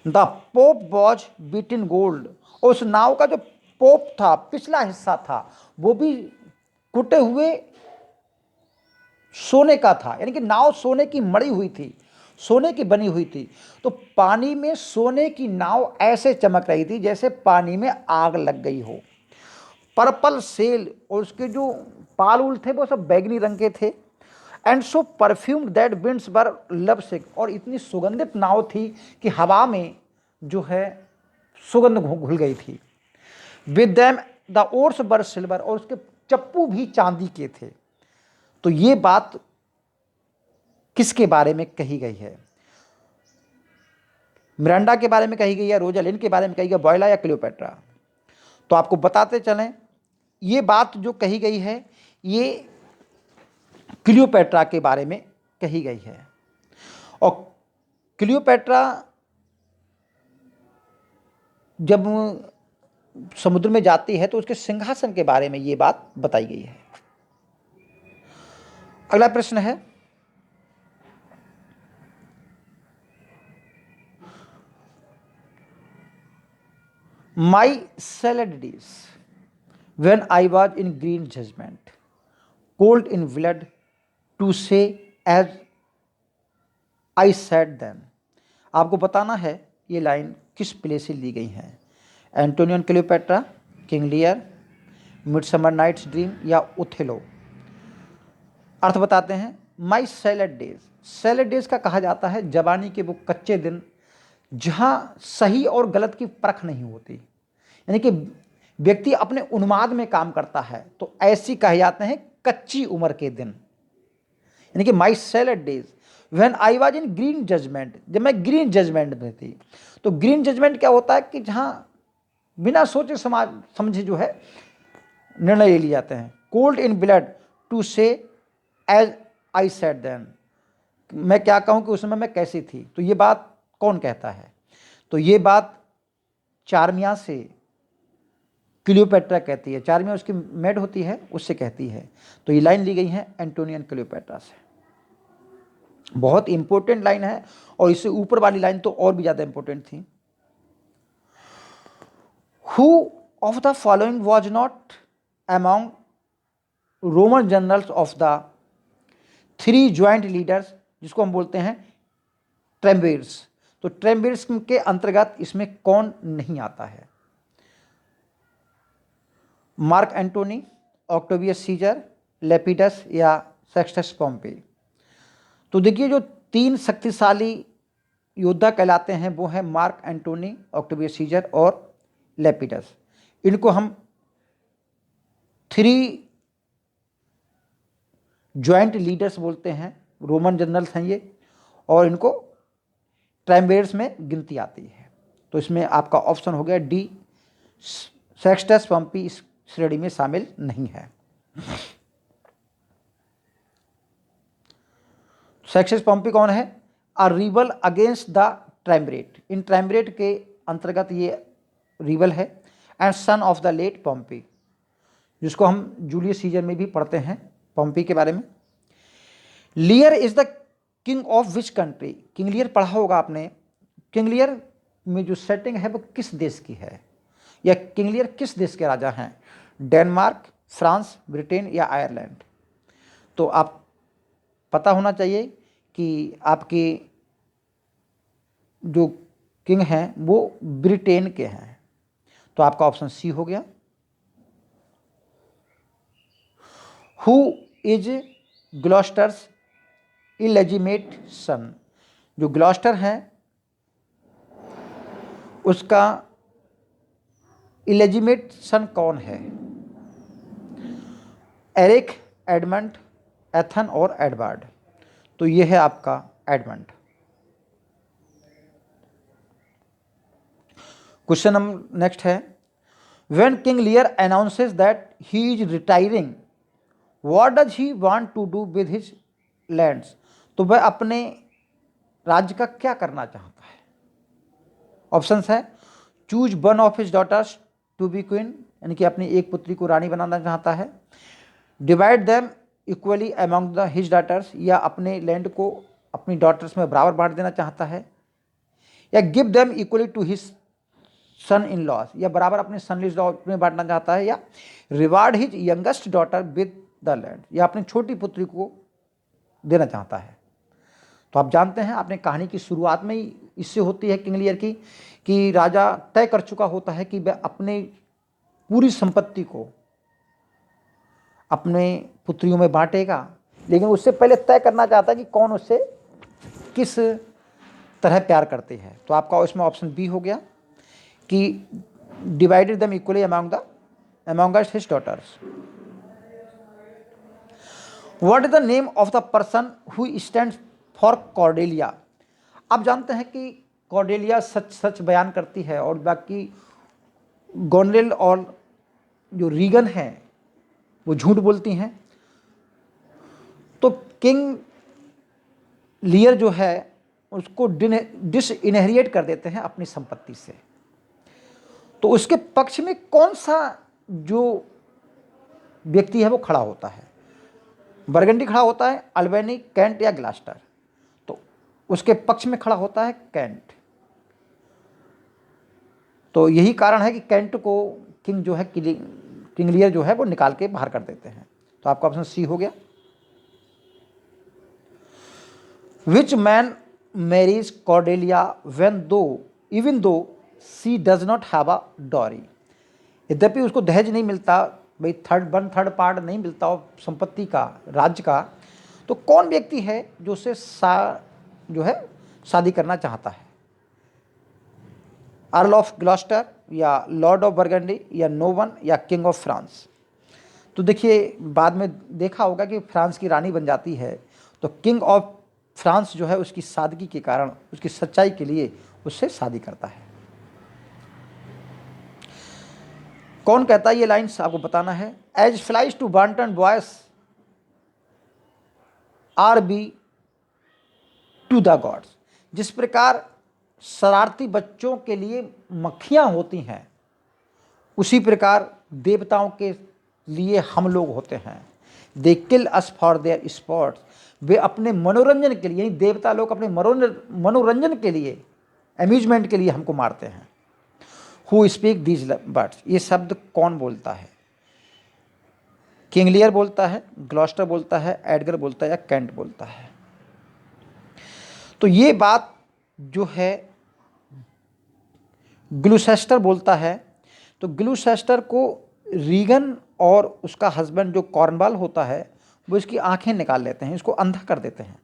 The pope was beaten gold, उस नाव का जो पोप था, पिछला हिस्सा था, वो भी कुटे हुए सोने का था। यानी कि नाव सोने की मड़ी हुई थी, सोने की बनी हुई थी। तो पानी में सोने की नाव ऐसे चमक रही थी जैसे पानी में आग लग गई हो। पर्पल सेल, और उसके जो पाल उल थे वो सब बैगनी रंग के थे। And so perfumed that winds were love sick, और इतनी सुगंधित नाव थी कि हवा में जो है सुगंध घुल गई थी। With them the ores were silver, और उसके चप्पू भी चांदी के थे। तो ये बात किसके बारे में कही गई है? मिरांडा के बारे में कही गई है, रोजालिन के बारे में कही गई, बॉयला या क्लियोपेट्रा? तो आपको बताते चलें, ये बात जो कही गई है ये क्लियोपेट्रा के बारे में कही गई है। और क्लियोपेट्रा जब समुद्र में जाती है तो उसके सिंहासन के बारे में ये बात बताई गई है। अगला प्रश्न है, my salad days when I was in green judgment, cold in blood to say as I said then। आपको बताना है ये लाइन किस प्ले से ली गई है। Antonio and Cleopatra, King Lear, Midsummer Night's Dream या ओथेलो। अर्थ बताते हैं। My salad days, salad days का कहा जाता है जवानी के वो कच्चे दिन जहाँ सही और गलत की परख नहीं होती, यानी कि व्यक्ति अपने उन्माद में काम करता है, तो ऐसी कहे जाते हैं कच्ची उम्र के दिन। यानी कि my salad days when I was in green judgment, जब मैं ग्रीन जजमेंट में थी। तो ग्रीन जजमेंट क्या होता है कि जहाँ बिना सोचे समझे जो है निर्णय ले लिए जाते हैं। कोल्ड इन ब्लड टू से एज आई सेड देन, मैं क्या कहूँ कि उस समय मैं कैसी थी। तो ये बात कौन कहता है? तो ये बात चार्मिया से क्लियोपेट्रा कहती है। चार्मिया उसकी मेड होती है, उससे कहती है। तो ये लाइन ली गई है एंटोनियो एंड क्लियोपेट्रा से। बहुत इंपॉर्टेंट लाइन है, और इससे ऊपर वाली लाइन तो और भी ज़्यादा इंपॉर्टेंट थी। Who of the following was not among Roman generals of the three joint leaders, जिसको हम बोलते हैं ट्रेम्विर्स। तो ट्रेम्विर्स के अंतर्गत इसमें कौन नहीं आता है? मार्क एंटोनी, ऑक्टेवियस सीजर, लेपिडस या सेक्सटस पोम्पी। तो देखिए, जो तीन शक्तिशाली योद्धा कहलाते हैं वो हैं मार्क एंटोनी, ऑक्टेवियस सीजर और लेपिडस। इनको हम थ्री ज्वाइंट लीडर्स बोलते हैं, रोमन जनरल्स हैं ये, और इनको ट्रायम्विर्स में गिनती आती है। तो इसमें आपका ऑप्शन हो गया डी, सेक्सटस पोम्पी इस श्रेणी में शामिल नहीं है। सेक्सटस पोम्पी कौन है? A rebel against the triumvirate, इन ट्रायम्विरेट के अंतर्गत ये रिबल है। And son of the late Pompey, जिसको हम जूलियस सीजर में भी पढ़ते हैं पोम्पी के बारे में। लियर is the king of which country, King Lear पढ़ा होगा आपने। किंग लियर में जो सेटिंग है वो किस देश की है, या किंग लियर किस देश के राजा हैं? डेनमार्क, फ्रांस, ब्रिटेन या आयरलैंड। तो आप पता होना चाहिए कि आपके जो किंग हैं वो ब्रिटेन के हैं। तो आपका ऑप्शन सी हो गया। हु इज ग्लॉस्टर्स इलेजिमेट सन, जो ग्लॉस्टर है उसका इलेजिमेट सन कौन है? एरिक, एडमंड, एथन और एडवर्ड। तो ये है आपका एडमंड। क्वेश्चन नंबर नेक्स्ट है, when King Lear announces that he is retiring, what does he want to do with his lands. तो वह अपने राज्य का क्या करना चाहता है? ऑप्शंस है, choose one of his daughters to be queen, यानी कि अपनी एक पुत्री को रानी बनाना चाहता है। Divide them equally among the his daughters, या अपने लैंड को अपनी डॉटर्स में बराबर बांट देना चाहता है। या give them equally to his son in laws, या बराबर अपने सन इन लॉ में बांटना चाहता है। या reward his youngest daughter with the land, या अपनी छोटी पुत्री को देना चाहता है। तो आप जानते हैं, आपने कहानी की शुरुआत में ही इससे होती है किंग लियर की, कि राजा तय कर चुका होता है कि वह अपने पूरी संपत्ति को अपने पुत्रियों में बांटेगा, लेकिन उससे पहले तय करना चाहता है कि कौन उससे किस तरह प्यार करते हैं। तो आपका इसमें ऑप्शन बी हो गया कि divided them equally among his daughters. What is the name of the person who stands for Cordelia. आप जानते हैं कि कॉर्डेलिया सच सच बयान करती है, और बाकी गोनरेल और जो रीगन है वो झूठ बोलती हैं। तो किंग लियर जो है उसको डिसइनहेरिएट कर देते हैं अपनी संपत्ति से। तो उसके पक्ष में कौन सा जो व्यक्ति है वो खड़ा होता है? बरगंडी खड़ा होता है, अल्बेनी, कैंट या ग्लास्टर। तो उसके पक्ष में खड़ा होता है कैंट। तो यही कारण है कि कैंट को किंग जो है किंग लियर जो है वो निकाल के बाहर कर देते हैं। तो आपका ऑप्शन सी हो गया। Which man marries Cordelia even though she does not have a dowry. यद्यपि उसको दहेज नहीं मिलता, भाई थर्ड पार्ट नहीं मिलता और संपत्ति का, राज्य का, तो कौन व्यक्ति है जो उससे जो है शादी करना चाहता है? अर्ल ऑफ ग्लॉस्टर या लॉर्ड ऑफ बर्गंडी या नोवन या किंग ऑफ फ्रांस। तो देखिए बाद में देखा होगा कि फ्रांस की रानी बन जाती है, तो किंग ऑफ फ्रांस जो है उसकी सादगी के कारण, उसकी सच्चाई के लिए उससे शादी करता है। कौन कहता है ये लाइन्स आपको बताना है। As flies to wanton boys are be to the gods. जिस प्रकार शरारती बच्चों के लिए मक्खियां होती हैं, उसी प्रकार देवताओं के लिए हम लोग होते हैं। दे किल अस फॉर देयर स्पॉट्स। वे अपने मनोरंजन के लिए, देवता लोग अपने मनोरंजन के लिए, अम्यूजमेंट के लिए हमको मारते हैं। Who speak these words. ये शब्द कौन बोलता है? किंग लियर बोलता है, ग्लॉस्टर बोलता है, एडगर बोलता है या कैंट बोलता है? तो ये बात जो है ग्लूसेस्टर बोलता है। तो ग्लूसेस्टर को रीगन और उसका हस्बैंड जो कॉर्नवाल होता है वो इसकी आंखें निकाल लेते हैं, इसको अंधा कर देते हैं।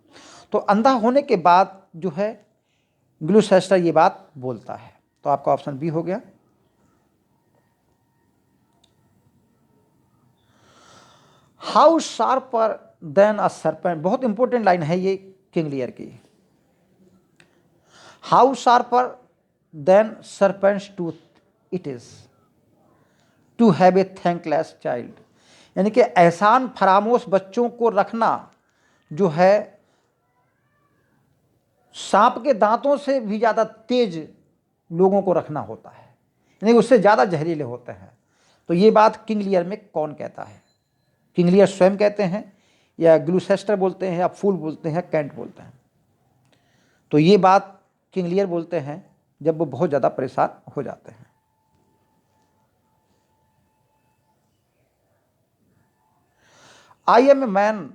तो अंधा होने के बाद जो है ग्लूसेस्टर ये बात बोलता है। तो आपका ऑप्शन बी हो गया। How sharper than a serpent. बहुत इंपॉर्टेंट लाइन है ये किंग लियर की। How sharper than serpent's tooth it is to have a thankless child. यानी कि एहसान फरामोश बच्चों को रखना जो है सांप के दांतों से भी ज़्यादा तेज लोगों को रखना होता है, यानी उससे ज़्यादा जहरीले होते हैं। तो ये बात किंग लियर में कौन कहता है? किंग लियर स्वयं कहते हैं या ग्लूसेस्टर बोलते हैं या फूल बोलते हैं, कैंट बोलते हैं? तो ये बात किंग लियर बोलते हैं जब वो बहुत ज़्यादा परेशान हो जाते हैं। I am a man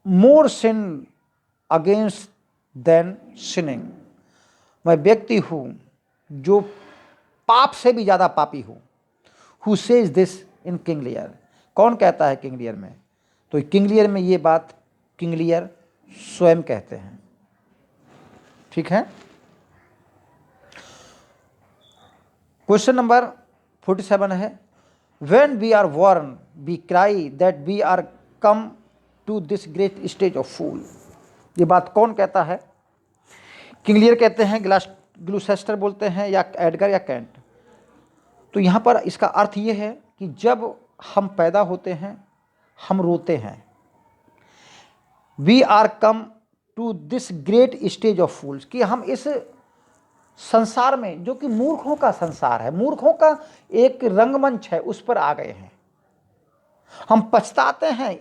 more sin against than sinning. मैं व्यक्ति हूँ जो पाप से भी ज़्यादा पापी हूँ। Who says this in King Lear. कौन कहता है किंग लियर में? तो किंग लियर में ये बात किंग लियर स्वयं कहते हैं। ठीक है। क्वेश्चन नंबर 47 है। When we are born, we cry that we are come to this great stage of fool। ये बात कौन कहता है? किंग लियर कहते हैं, ग्लूसेस्टर बोलते हैं या एडगर या कैंट? तो यहाँ पर इसका अर्थ ये है कि जब हम पैदा होते हैं हम रोते हैं। We are come to this great stage of fools, कि हम इस संसार में जो कि मूर्खों का संसार है, मूर्खों का एक रंगमंच है, उस पर आ गए हैं। हम पछताते हैं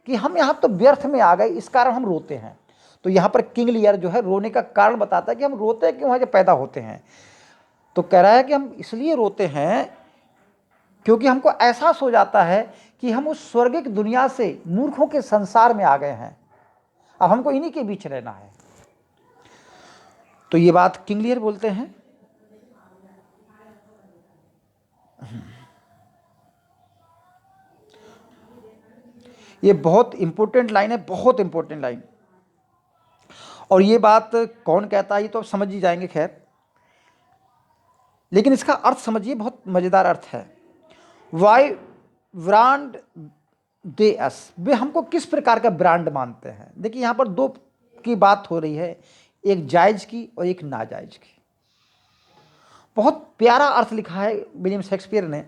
कि हम यहाँ तो व्यर्थ में आ गए, इस कारण हम रोते हैं। तो यहाँ पर किंग लियर जो है रोने का कारण बताता है कि हम रोते क्यों हैं जब पैदा होते हैं। तो कह रहा है कि हम इसलिए रोते हैं क्योंकि हमको एहसास हो जाता है कि हम उस स्वर्गिक दुनिया से मूर्खों के संसार में आ गए हैं, अब हमको इन्हीं के बीच रहना है। तो ये बात किंग लियर बोलते हैं। ये बहुत इंपॉर्टेंट लाइन है, बहुत इंपॉर्टेंट लाइन। और ये बात कौन कहता है ये तो आप समझ ही जाएंगे, खैर, लेकिन इसका अर्थ समझिए, बहुत मजेदार अर्थ है। वाई ब्रांड दे अस। वे हमको किस प्रकार का ब्रांड मानते हैं? देखिए यहाँ पर दो की बात हो रही है, एक जायज की और एक नाजायज की। बहुत प्यारा अर्थ लिखा है विलियम शेक्सपियर ने,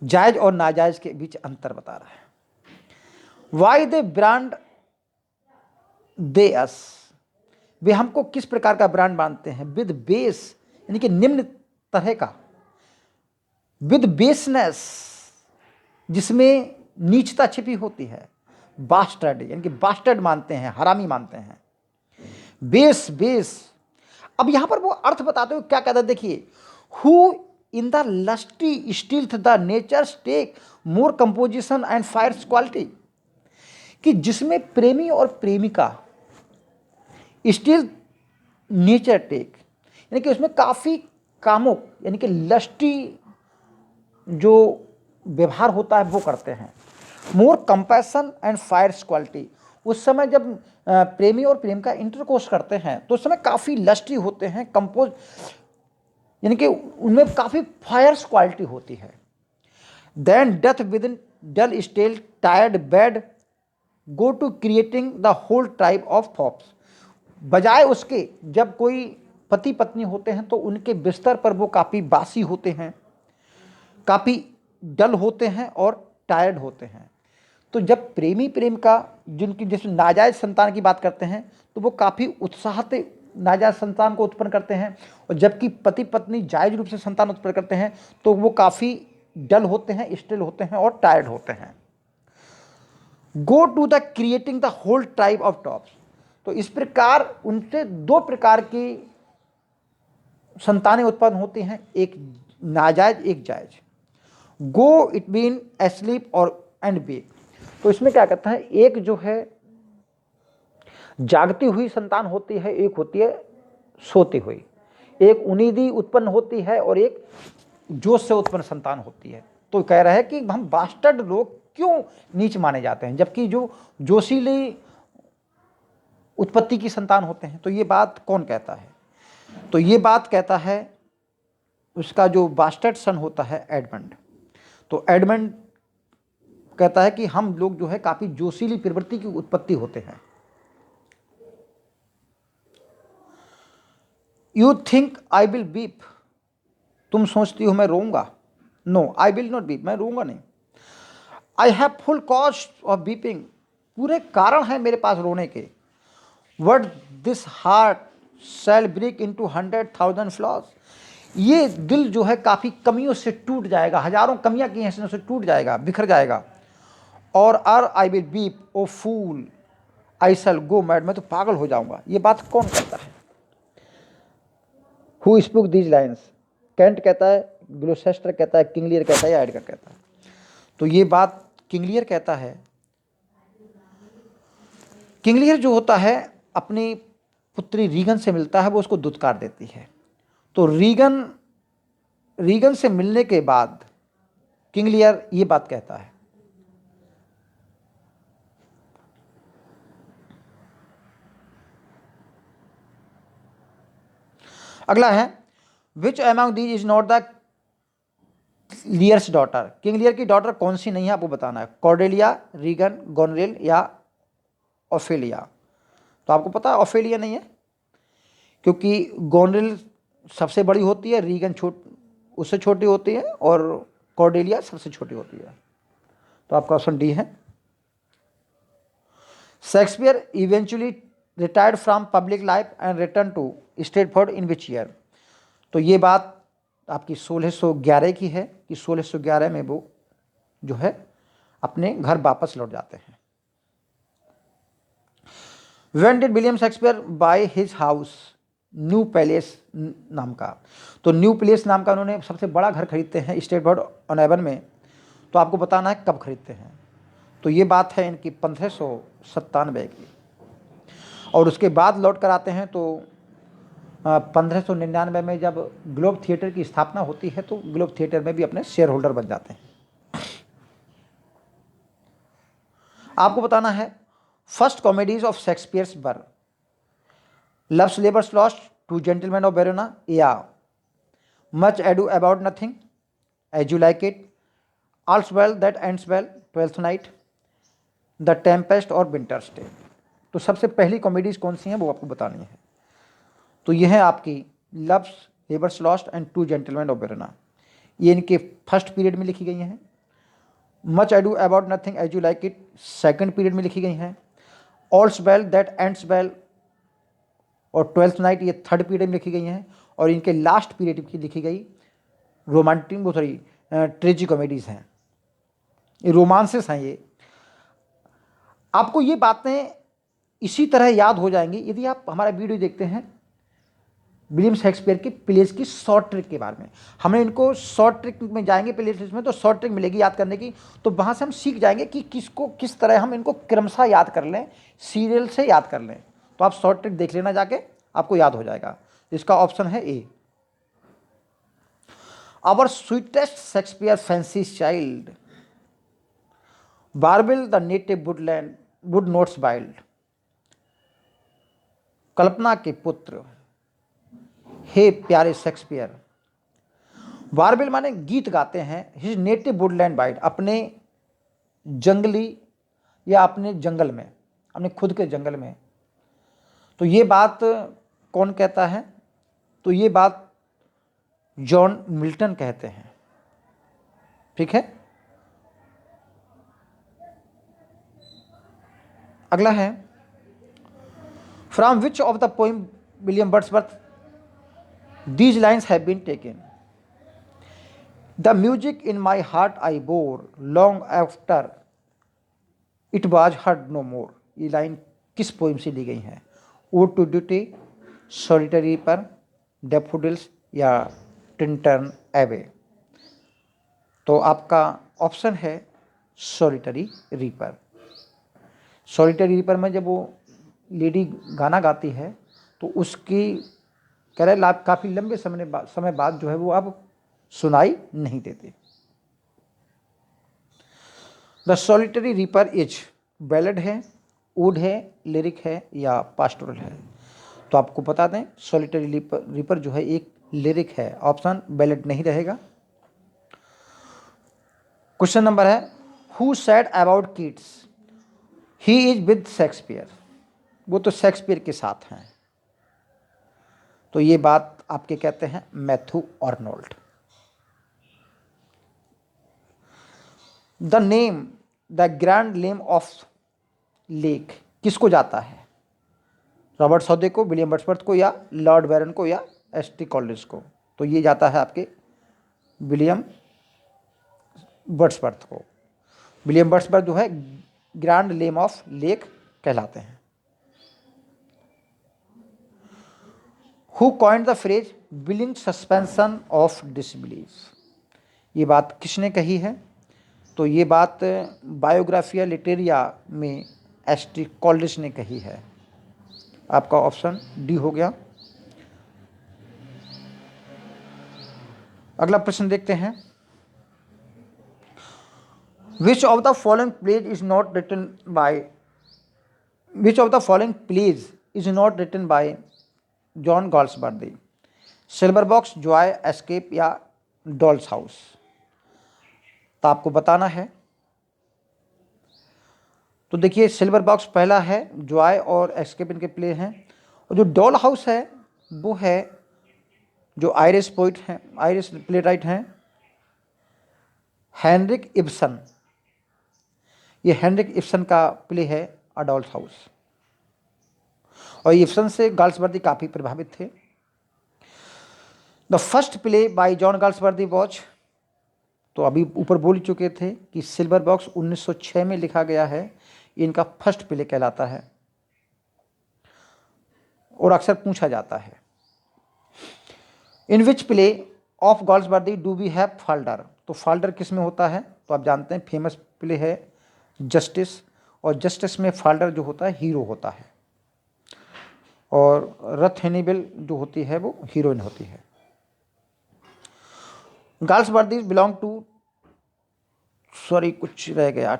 जायज और नाजायज के बीच अंतर बता रहा है। वाई दे ब्रांड दे अस। वे हमको किस प्रकार का ब्रांड मानते हैं? विद बेस, यानी कि निम्न तरह का, विद बेसनेस, जिसमें नीचता छिपी होती है, बास्टर्ड, यानी कि बास्टर्ड मानते हैं, हरामी मानते हैं। बेस अब यहां पर वो अर्थ बताते हुए क्या कहता है, देखिए, who in the lusty stealth the nature's take more composition and fierce quality, कि जिसमें प्रेमी और प्रेमिका स्टिल नेचर टेक, यानी कि उसमें काफ़ी कामुक यानी कि लस्टी जो व्यवहार होता है वो करते हैं। मोर कंपैशन एंड फायर्स क्वालिटी, उस समय जब प्रेमी और प्रेमिका इंटरकोर्स करते हैं तो उस समय काफ़ी लस्टी होते हैं, कंपोज यानी कि उनमें काफ़ी फायर्स क्वालिटी होती है। Than doth within dull stale tired bed go to creating the whole tribe of fops, बजाय उसके जब कोई पति पत्नी होते हैं तो उनके बिस्तर पर वो काफ़ी बासी होते हैं, काफ़ी डल होते हैं और टायर्ड होते हैं। तो जब प्रेमी प्रेमिका जिनकी जैसे नाजायज संतान की बात करते हैं तो वो काफ़ी उत्साह से नाजायज संतान को उत्पन्न करते हैं, और जबकि पति पत्नी जायज रूप से संतान उत्पन्न करते हैं तो वो काफ़ी डल होते हैं, स्टिल होते हैं और टायर्ड होते हैं। Go to the creating the whole tribe of tops, तो इस प्रकार उनसे दो प्रकार की संतानें उत्पन्न होती हैं, एक नाजायज एक जायज। गो इट मीन एस्लीप और एंड वेक, तो इसमें क्या कहता है, एक जो है जागती हुई संतान होती है, एक होती है सोती हुई, एक उन्नीदी उत्पन्न होती है और एक जोश से उत्पन्न संतान होती है। तो कह रहा है कि हम बास्टर्ड लोग क्यों नीच माने जाते हैं जबकि जो जोशीली उत्पत्ति की संतान होते हैं। तो ये बात कौन कहता है, तो ये बात कहता है उसका जो बास्टर्ड सन होता है एडमंड। तो एडमंड कहता है कि हम लोग जो है काफ़ी जोशीली प्रवृत्ति की उत्पत्ति होते हैं। You think I will weep, तुम सोचती हो मैं रोऊंगा। No I will not weep, मैं रोऊंगा नहीं। I have full cause of weeping, पूरे कारण है मेरे पास रोने के। But this heart shall break into 100,000 flaws, ये दिल जो है काफ़ी कमियों से टूट जाएगा, हजारों कमियां की हैं से टूट जाएगा, बिखर जाएगा। और I will weep O fool I shall go mad, मैं तो पागल हो जाऊंगा। ये बात कौन कहता है, who spoke these lines, Kent कहता है, ग्लोसेस्टर कहता है, किंग लियर कहता है या एडगर कहता है। तो ये बात किंग लियर कहता है। किंग लियर जो होता है अपनी पुत्री रीगन से मिलता है, वो उसको दुत्कार देती है। तो रीगन से मिलने के बाद किंग लियर ये बात कहता है, अगला है which among these is not the Lear's daughter, King Lear की डॉटर कौन सी नहीं है आपको बताना है, कॉर्डेलिया, रीगन, गोनरेल या ओफेलिया। तो आपको पता है ओफेलिया नहीं है क्योंकि गोनरेल सबसे बड़ी होती है, रीगन उससे छोटी होती है और कॉर्डेलिया सबसे छोटी होती है। तो आपका ऑप्शन डी है। Shakespeare eventually retired from public life and return to Stratford in which year, तो ये बात आपकी 1611 की है कि 1611 में वो जो है अपने घर वापस लौट जाते हैं। When did William Shakespeare by his house new palace नाम का, तो न्यू पैलेस नाम का उन्होंने सबसे बड़ा घर खरीदते हैं स्ट्रेटफोर्ड ऑन एवन में। तो आपको बताना है कब खरीदते हैं, तो ये बात है इनकी 1597 की, और उसके बाद लौट कर आते हैं तो 1599 में जब ग्लोब थिएटर की स्थापना होती है तो ग्लोब थिएटर में भी अपने शेयर होल्डर बन जाते हैं। आपको बताना है first comedies of Shakespeare's were Love's Labour's Lost, two gentleman of Verona या much ado about nothing, as you like it, all's well that ends well, twelfth night, the tempest और विंटर्स डे। तो सबसे पहली कॉमेडीज कौन सी हैं वो आपको बतानी है। तो ये है आपकी Love's Labour's Lost and Two gentleman of Verona, ये इनके फर्स्ट पीरियड में लिखी गई हैं। Much Ado About nothing as you like It second period में लिखी गई हैं। All's well that ends Well और ट्वेल्थ नाइट ये थर्ड पीरियड में लिखी गई हैं, और इनके लास्ट पीरियड की लिखी गई रोमांटिक ट्रेजी कॉमेडीज हैं, ये रोमांसेस हैं। ये आपको ये बातें इसी तरह याद हो जाएंगी यदि आप हमारा वीडियो देखते हैं विलियम शेक्सपियर की प्लेज की शॉर्ट ट्रिक के बारे में। हमने इनको शॉर्ट ट्रिक में जाएंगे प्ले लिस्ट में, तो शॉर्ट ट्रिक मिलेगी याद करने की, तो वहाँ से हम सीख जाएंगे कि किसको किस तरह हम इनको क्रमशः याद कर लें, सीरियल से याद कर लें। तो आप शॉर्ट ट्रिक देख लेना जाके, आपको याद हो जाएगा। इसका ऑप्शन है A. Our sweetest Shakespeare fancy child, warble the native woodland wood notes wild, कल्पना के पुत्र, हे प्यारे शेक्सपियर। वारबिल माने गीत गाते हैं, हिज नेटिव वुडलैंड वाइल्ड, अपने जंगली या अपने जंगल में, अपने खुद के जंगल में। तो ये बात कौन कहता है? तो ये बात जॉन मिल्टन कहते हैं। ठीक है, अगला है, from which of the poem William Wordsworth these lines have been taken, the music in my heart I bore long after it was heard no more. ये लाइन किस पोइम से ली गई है? Ode to duty, solitary reaper, daffodils या टिंटन एवे। तो आपका ऑप्शन है सॉलिटरी रीपर। सॉलिटरी रीपर में जब वो लेडी गाना गाती है तो उसकी कह रहे काफ़ी लंबे समय बाद जो है वो अब सुनाई नहीं देती। The solitary reaper is ballad है, ऊड है, लिरिक है या पास्टोरल है? तो आपको बता दें सॉलिटरी रीपर जो है एक लिरिक है, ऑप्शन बैलेड नहीं रहेगा। क्वेश्चन नंबर है, who said about Keats he is with Shakespeare, वो तो शेक्सपियर के साथ हैं। तो ये बात आपके कहते हैं Matthew Arnold. The name the grand lame of lake किसको जाता है? रॉबर्ट सौदे को, विलियम वर्ड्सवर्थ को या लॉर्ड बैरन को या एस.टी. कॉलिंस को? तो ये जाता है आपके विलियम वर्ड्सवर्थ को। विलियम वर्ड्सवर्थ जो है ग्रैंड लेम ऑफ लेक कहलाते हैं। Who coined the phrase willing suspension of disbelief, ये बात किसने कही है? तो ये बात बायोग्राफिया लिटेरिया में एस.टी. कॉलिंस ने कही है। आपका ऑप्शन डी हो गया। अगला प्रश्न देखते हैं, which of the following plays is not written by John Galsworthy? Silver Box, Joy, Escape या डॉल्स हाउस? तो आपको बताना है। तो देखिए सिल्वर बॉक्स पहला है, जॉय और एस्केप इनके प्ले हैं, और जो डॉल हाउस है वो है जो आयरिश पोइट हैं, आयरिश प्ले राइट हैं हेनरिक इब्सन। ये हेनरिक इब्सन का प्ले है अ डॉल्स हाउस, और इब्सन से गाल्सवर्दी काफ़ी प्रभावित थे। The first play by John Galsworthy watch, तो अभी ऊपर बोल चुके थे कि सिल्वर बॉक्स 1906 में लिखा गया है, इनका फर्स्ट प्ले कहलाता है और अक्सर पूछा जाता है। In which play of Galsworthy do we have Falder? तो फाल्डर किस में होता है? तो आप जानते हैं फेमस प्ले है जस्टिस, और जस्टिस में फाल्डर जो होता है हीरो होता है, और रथ हेनिबल जो होती है वो हीरोइन होती है। गाल्सवर्दी बिलोंग टू, सॉरी कुछ रह गया,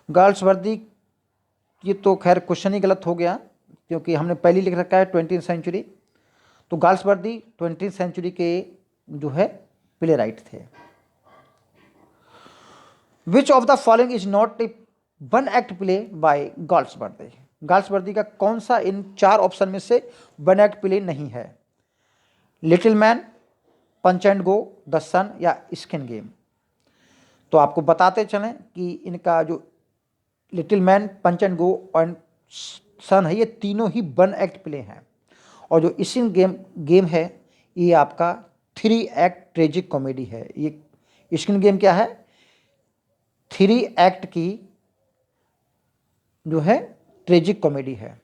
गाल्सवर्दी, ये तो खैर क्वेश्चन ही गलत हो गया क्योंकि हमने पहले लिख रखा है 20वीं सेंचुरी। तो गाल्सवर्दी 20वीं सेंचुरी के जो है प्ले राइट थे। विच of the following is not a one act play by Galsworthy? Galsworthy का कौन सा इन चार ऑप्शन में से वन एक्ट प्ले नहीं है? Little man, punch and go, the sun या स्किन गेम? तो आपको बताते चलें कि इनका जो Little man, punch and Go और सन है, ये तीनों ही वन एक्ट प्ले हैं, और जो स्किन गेम है ये आपका 3 एक्ट ट्रेजिक कॉमेडी है। ये स्किन गेम क्या है? 3 एक्ट की जो है ट्रेजिक कॉमेडी है।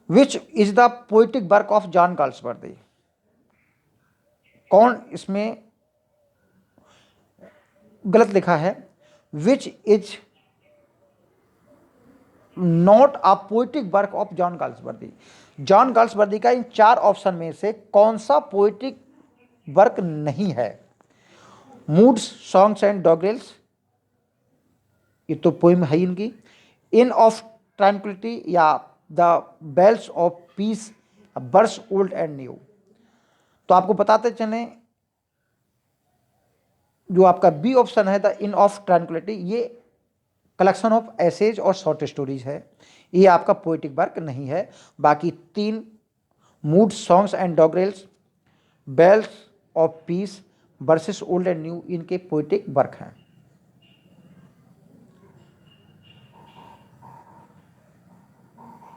Which is the poetic work of John Galsworthy? कौन इसमें गलत लिखा है? Which is not a poetic work of John Galsworthy? John Galsworthy का इन 4 ऑप्शन में से कौन सा पोइटिक वर्क नहीं है? मूड्स, सॉन्ग्स एंड डॉगरेल्स, ये तो पोइम है इनकी। इन ऑफ ट्रैंक्विलिटी या the bells of peace, verses old and new. तो आपको बताते चलें, जो आपका बी ऑप्शन है द इन ऑफ ट्रैंक्विलिटी, ये कलेक्शन ऑफ एसेज और शॉर्ट स्टोरीज है, ये आपका पोइटिक वर्क नहीं है। बाकी 3 moods, songs and doggerels, bells of peace, verses old and new, इनके पोइटिक वर्क हैं।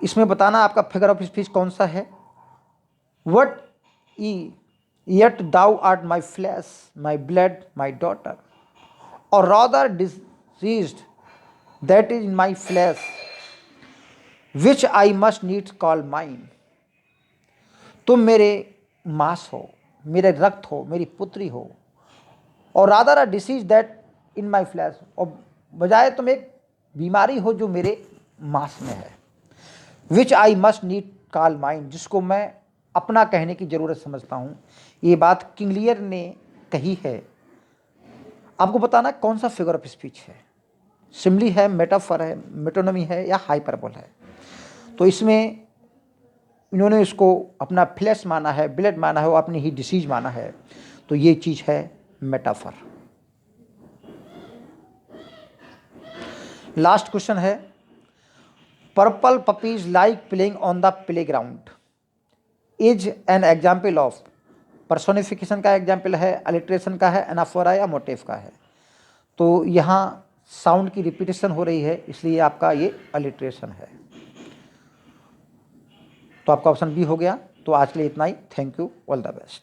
इसमें बताना आपका फिगर ऑफ स्पीच कौन सा है। वट ई yet thou art my flesh, my blood, my daughter, or rather diseased that is in my flesh, which I must needs call mine. तुम मेरे मांस हो, मेरे रक्त हो, मेरी पुत्री हो, और rather a disease that in my flash, और बजाय तुम एक बीमारी हो जो मेरे मांस में है। Which I must need call mine, जिसको मैं अपना कहने की ज़रूरत समझता हूँ। ये बात किंग लियर ने कही है। आपको बताना कौन सा फिगर ऑफ स्पीच है, सिमली है, मेटाफर है, मेटोनमी है, या हाइपरबोल है। तो इसमें इन्होंने इसको अपना फ्लैश माना है, ब्लड माना है, वो अपनी ही डिसीज माना है, तो ये चीज़ है मेटाफर। लास्ट क्वेश्चन है, purple puppies like playing on the playground is an example of, personification का एग्जाम्पल है, अलिट्रेशन का है, एनाफोरा या मोटिव का है। तो यहाँ साउंड की रिपीटेशन हो रही है, इसलिए आपका ये अलिट्रेशन है। तो आपका ऑप्शन बी हो गया। तो आज के लिए इतना ही। Thank you, all the best.